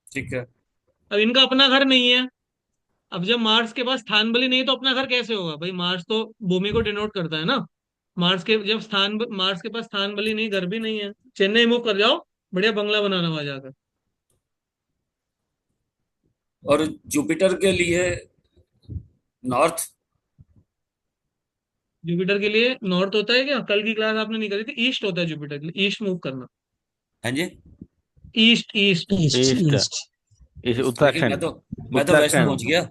ठीक है। अब इनका अपना घर नहीं है। अब जब मार्स के पास स्थान बली नहीं तो अपना घर कैसे होगा भाई, मार्स तो भूमि को डिनोट करता है ना। मार्स के पास स्थान बली नहीं, घर भी नहीं है। चेन्नई मूव कर जाओ, बढ़िया बंगला बनाना वहां जाकर। और जुपिटर के लिए नॉर्थ। जुपिटर के लिए नॉर्थ होता है क्या, कल की क्लास आपने नहीं करी थी, ईस्ट होता है जुपिटर के लिए, ईस्ट मूव करना। हाँ जी। East east. East east, east. इस लेकिन मैं उत्तराखंड, तो मैं तो वेस्ट में पहुंच उत्तराखंड, गया।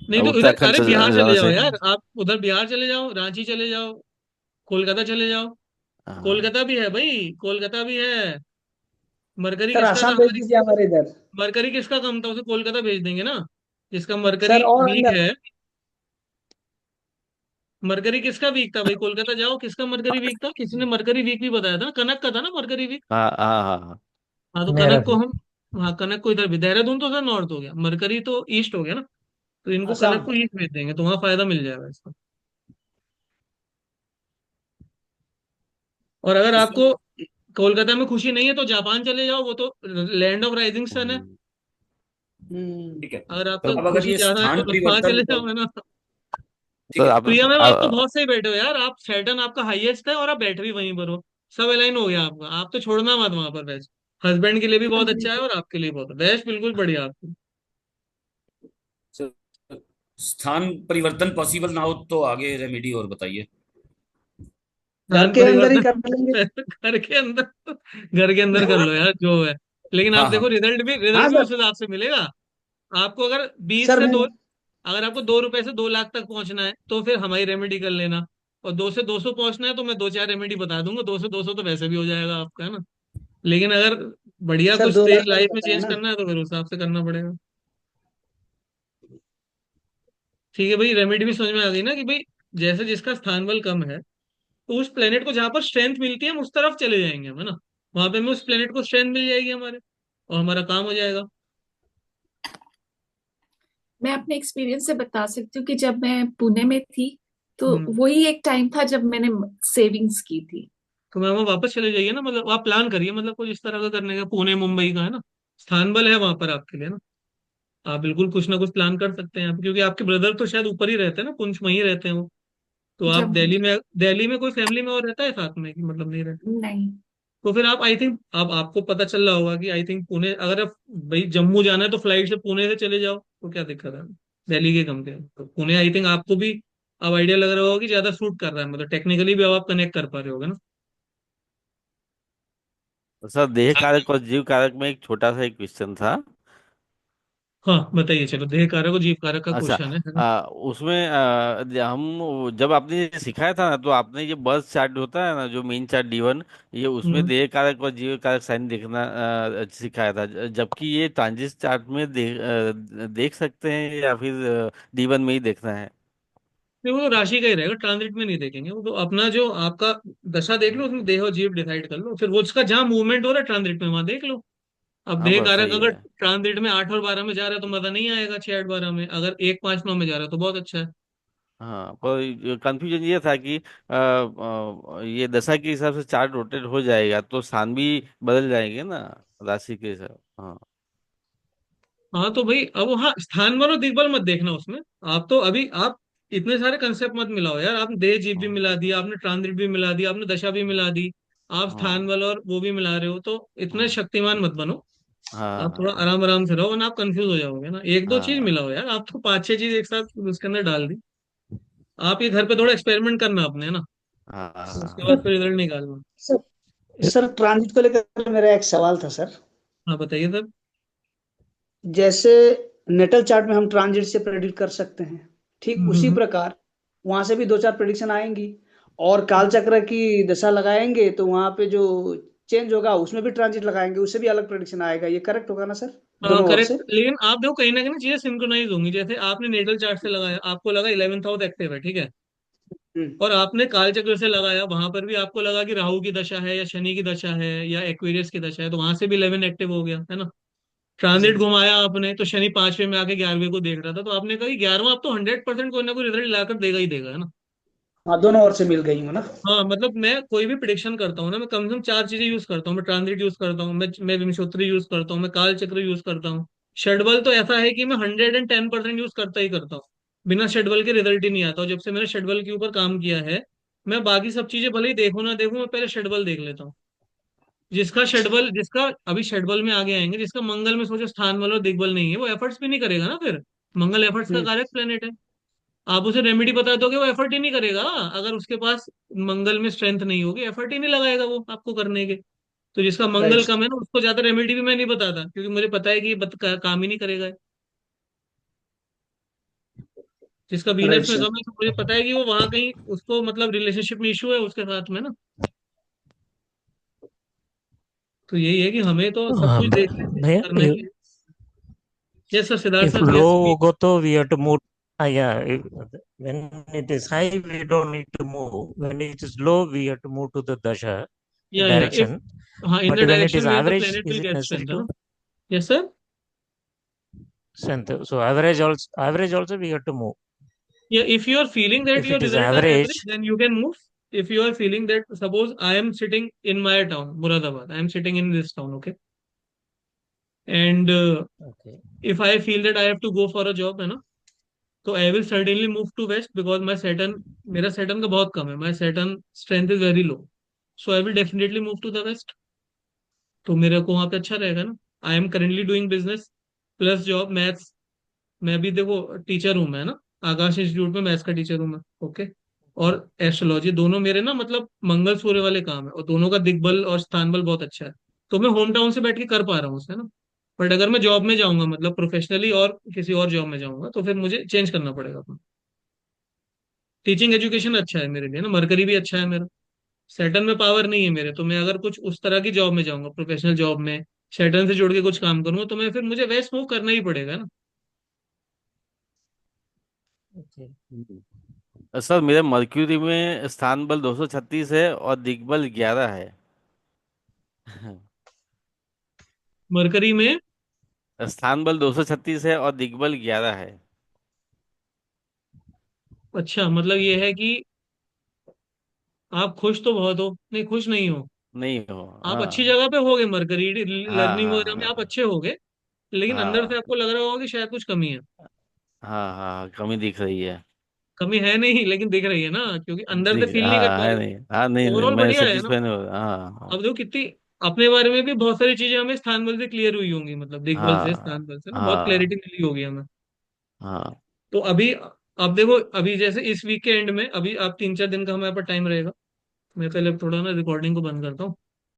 नहीं तो उधर, उत्तराखंड अरे से बिहार चले ज्यादा जाओ सही। यार आप, उधर बिहार चले जाओ, रांची चले जाओ, कोलकाता चले जाओ। हाँ। कोलकाता भी है भाई, कोलकाता भी है। मरकरी सर किसका था आसाम भेज हमारी, दीजिए हमारे इधर। मरकरी किसका कम था, उसे कोलकाता भेज देंगे ना। जिसका मरकरी सर और वीक अंदर। है। मरकरी किसका वीक था भाई, कोलकाता जाओ, किसका मरकरी वीक था, किसी ने मरकरी वीक भी बताया था, कनक का था ना मरकरी वीक। हाँ हाँ हाँ हाँ। हाँ तो मेरा कनक को भी। हम, हाँ कनक को इधर भी, देहरादून तो सर नॉर्थ हो गया, मरकरी तो ईस्ट हो गया ना। तो इनको कनक आसाम। को ईस्ट भेज देंगे तो वहां फायदा मिल जाएगा इसका। और अगर इसमें आपको कोलकाता में खुशी नहीं है तो जापान चले जाओ, वो तो लैंड ऑफ राइजिंग सन है। हम्म। हम्म। ठीक है। अगर आपका अब अगर खुशी ये ज्यादा है स्थान तो वहां परिवर्तन चले जाओ, है ना। ठीक सर है। प्रिया मैम आप तो आप बहुत सही बैठे हो यार, आप सैटर्न आपका हाईएस्ट है और आप बैठे भी वहीं पर हो। सब अलाइन हो गया आपका, आप तो छोड़ना मत वहां पर बेस्ट। हस्बैंड के लिए भी बहुत अच्छा है और आपके लिए बहुत बेस्ट, बिल्कुल बढ़िया आपको। सर, स्थान परिवर्तन पॉसिबल ना हो तो आगे रेमेडी और बताइए। घर स्थान के अंदर ही परिवर्तन कर लेंगे। घर के अंदर, घर के अंदर कर लो यार जो है। लेकिन आप हाँ देखो हाँ। रिजल्ट हाँ भी सर। उस हिसाब से मिलेगा। आपको अगर बीस सर से मैं। दो अगर आपको 2 रुपए से 2 लाख तक पहुंचना है तो फिर हमारी रेमेडी कर लेना। और 2 से 200 पहुंचना है तो मैं 2 4 रेमेडी बता दूंगा, 2 से 200 तो वैसे भी हो जाएगा आपका, है ना। लेकिन अगर बढ़िया सर कुछ 2 लाख तेज तक लाइफ में बताया चेंज ना। करना है तो फिर उस हिसाब से करना पड़ेगा। ठीक है भाई, रेमेडी भी समझ में आ गई ना कि भाई जैसे जिसका स्थान बल कम है तो उस प्लेनेट को जहां पर स्ट्रेंथ मिलती है हम उस तरफ चले जाएंगे हम, है ना। वहां पे हमें उस प्लेनेट को स्ट्रेंथ मिल जाएगी हमारे, और हमारा काम हो जाएगा। मैं अपने एक्सपीरियंस से बता सकती हूँ कि जब मैं पुणे में थी तो हम्म। वही एक टाइम था जब मैंने सेविंग्स की थी। तो मैम आप वापस चले जाइए ना, मतलब आप प्लान करिए, मतलब कुछ इस तरह का करने का, पुणे मुंबई का, है ना। स्थान बल है वहां पर आपके लिए ना। आप बिल्कुल कुछ ना कुछ प्लान कर सकते हैं आप, क्योंकि आपके ब्रदर तो शायद ऊपर ही रहते हैं ना, पुंछ में ही रहते हैं वो। तो आप जम्मू। दिल्ली में कोई फैमिली में और रहता है साथ में कि मतलब नहीं रहता। नहीं। तो फिर आप आई थिंक, अब आपको पता चल रहा होगा कि आई थिंक पुणे, अगर आप भाई जम्मू जाना है तो फ्लाइट से पुणे से चले जाओ तो क्या दिक्कत है। दिल्ली के कंपेयर तो पुणे आई थिंक आपको भी अब आइडिया लग रहा होगा कि ज्यादा सूट कर रहा है, मतलब टेक्निकली भी अब आप कनेक्ट कर पा रहे होगे ना। सर देह कारक और जीव कारक में एक छोटा सा एक क्वेश्चन था। हाँ बताइए, चलो देह कारक और जीव कारक का अच्छा, क्वेश्चन है ना। उसमें हम जब आपने ये सिखाया था ना, तो आपने ये बर्थ चार्ट होता है ना, जो मेन चार्ट D1, ये उसमें हम्म। देह कारक और जीव कारक साइन देखना सिखाया था। जबकि ये ट्रांजिट चार्ट में देख सकते हैं या फिर D1 में ही देखना है। नहीं वो तो राशि का ही रहेगा, ट्रांजिट में नहीं देखेंगे, वो तो अपना जो आपका दशा देख लो, उसमें देह और जीव डिसाइड कर लो, फिर वो उसका जहां मूवमेंट हो रहा है ट्रांजिट में वहां देख लो। अब हाँ देह बस कारक सही अगर है। ट्रांजिट में 8 और 12 में जा रहा है तो मजा नहीं आएगा, 6 8 12 में, अगर 1 5 9 में जा रहा है तो बहुत अच्छा है। हाँ, पर कंफ्यूजन ये था कि ये दशा के हिसाब से चार्ट रोटेट हो जाएगा तो स्थान भी बदल जाएंगे ना, राशि के हिसाब। हाँ हाँ तो भाई अब हाँ, स्थान बल और दिग्बल मत देखना उसमें। आप तो अभी आप इतने सारे कंसेप्ट मत मिलाओ यार, आपने देह जीव भी हाँ मिला दिया, आपने ट्रांजिट भी मिला दिया, आपने दशा भी मिला दी, आप स्थान हाँ बल और वो भी मिला रहे हो, तो इतने हाँ शक्तिमान मत बनो। आप थोड़ा हाँ आराम आराम से रहो वरना आप कंफ्यूज हो जाओगे ना, एक दो चीज हाँ मिलाओ यार, आप तो 5 6 चीज एक साथ उसके अंदर डाल दी। आप ये घर पे थोड़ा एक्सपेरिमेंट करना अपने, है ना। हाँ उसके हाँ। बाद सर फिर रिजल्ट निकालना। सर सर ट्रांजिट को लेकर मेरा एक सवाल था सर। हाँ बताइए सर। जैसे नेटल चार्ट में हम ट्रांजिट से प्रेडिक्ट कर सकते हैं, ठीक उसी हम्म। प्रकार वहां से भी 2 4 प्रेडिक्शन आएंगी। और काल चक्र की दशा लगाएंगे तो वहां पे जो चेंज होगा उसमें भी ट्रांजिट लगाएंगे, उससे भी अलग प्रेडिक्शन आएगा, ये करेक्ट होगा ना सर। दोनों ओर करेक्ट, से। लेकिन आप देखो कहीं ना कहीं चीजें सिंक्रोनाइज होंगी। जैसे आपने नेटल चार्ट से लगाया, आपको लगा 11th हाउस एक्टिव है, ठीक है। हम्म। और आपने काल चक्र से लगाया, वहां पर भी आपको लगा कि राहु की दशा है या शनि की दशा है या एक्वेरियस की दशा है, तो वहां से भी 11 एक्टिव हो गया, है ना। जी। ट्रांजिट घुमाया आपने तो शनि 5वें में आके 11वें को देख रहा था, तो आपने कहा कि 11वां आप तो 100% कोई ना कोई रिजल्ट लाकर देगा ही देगा, है ना। हाँ, दोनों ओर से मिल गई हूँ ना। हाँ मतलब मैं कोई भी प्रिडिक्शन करता हूँ ना, मैं कम से कम चार चीजें यूज करता हूँ। मैं ट्रांजिट यूज करता हूँ, मैं विमशोत्तरी यूज करता हूँ, मैं काल चक्र यूज करता हूँ। षडबल तो ऐसा है कि मैं 110% यूज करता ही करता हूँ। बिना षडबल के रिजल्ट ही नहीं आता। और जब से मैंने षडबल के ऊपर काम किया है, मैं बाकी सब चीजें भले ही देखूं ना देखूं, मैं पहले षडबल देख लेता हूँ। जिसका अभी षडबल में आगे आएंगे, जिसका मंगल में सोचो स्थान बल और दिग्बल नहीं है, वो एफर्ट्स भी नहीं करेगा ना फिर। मंगल एफर्ट्स का हम्म। कारक प्लेनेट है। आप उसे रेमेडी बता दोगे, वो एफर्ट ही नहीं करेगा। अगर उसके पास मंगल में स्ट्रेंथ नहीं होगी, एफर्ट ही नहीं लगाएगा वो आपको करने के। तो जिसका मंगल राइट। कम है ना, उसको ज्यादा रेमेडी भी मैं नहीं बताता, क्योंकि मुझे पता है कि ये काम ही नहीं करेगा। जिसका राइट वीनस में सर। कम है, तो मुझे पता है कि वो वहां कहीं उसको मतलब रिलेशनशिप में इशू है उसके साथ में ना। तो यही है कि हमें तो सब कुछ देखने से मैं करना ही है। Yes sir, Siddharth if sir, yes low please. go to we have to move. Yeah, when it is high, we don't need to move. When it is low, we have to move to the dasha या if, direction. हाँ, in the But when it is direction where the average, planet is will it गेट necessary strength, है ना। to yes sir. strength? So average also we have to move. Yeah, if you are feeling that If your it is results are average, average, then you can move. If you are feeling that, suppose I am sitting in my town, Muradabad, I am sitting in this town, okay, and okay. if I feel that I have to go for a job, है ना, तो I will certainly move to west, because my Saturn, मेरा Saturn का बहुत कम है, my Saturn strength is very low. So I will definitely move to the west. तो मेरे को वहां पे अच्छा रहेगा ना। I am currently doing business plus job, maths. मैं भी देखो टीचर हूँ मैं ना, आकाश इंस्टीट्यूट में मैथ्स का टीचर हूँ मैं, ओके। और एस्ट्रोलॉजी, दोनों मेरे ना मतलब मंगल सूर्य वाले काम है, और दोनों का दिग्बल और स्थान बल बहुत अच्छा है। तो मैं होम टाउन से बैठ के कर पा रहा हूँ उसे ना। बट अगर मैं जॉब में जाऊंगा, मतलब प्रोफेशनली और किसी और जॉब में जाऊंगा, तो फिर मुझे चेंज करना पड़ेगा अपना। टीचिंग एजुकेशन अच्छा है मेरे लिए ना, मरकरी भी अच्छा है मेरा। सैटर्न में पावर नहीं है मेरे, तो मैं अगर कुछ उस तरह की जॉब में जाऊंगा, प्रोफेशनल जॉब में सैटर्न से जुड़ के कुछ काम करूंगा, तो मैं फिर मुझे वेस्ट मूव करना ही पड़ेगा ना। Okay. सर मेरे मर्क्यूरी में स्थान बल 236 है और दिग्बल 11 है। मरकरी में, स्थान बल 236 है और दिग्बल 11 है। अच्छा मतलब ये है कि आप खुश तो बहुत हो, नहीं खुश नहीं हो। नहीं हो, आप अच्छी हाँ। जगह पे होगे, मरकरी हाँ लर्निंग वगैरह में आप हाँ अच्छे होगे, लेकिन अंदर से हाँ आपको लग रहा होगा कि शायद कुछ कमी है। हाँ हाँ, कमी दिख रही है। कमी है नहीं, लेकिन दिख रही है ना, क्योंकि अंदर से दिख, फील नहीं कर हाँ पा है रहे नहीं, हाँ नहीं हो। नहीं, ओवरऑल मैं बढ़िया है ना। सेटिस्फाई नहीं हो रहा, हाँ अब हाँ देखो कितनी अपने बारे में भी बहुत सारी चीजें हमें स्थान बल से क्लियर हुई होंगी, मतलब दिग्बल से हाँ स्थान बल से ना बहुत क्लैरिटी हाँ मिली होगी हमें। हाँ। तो अभी, अब देखो अभी जैसे इस वीक के एंड में, अभी आप 3-4 दिन का हमारे पास टाइम रहेगा। मैं पहले थोड़ा ना रिकॉर्डिंग को बंद करता हूँ।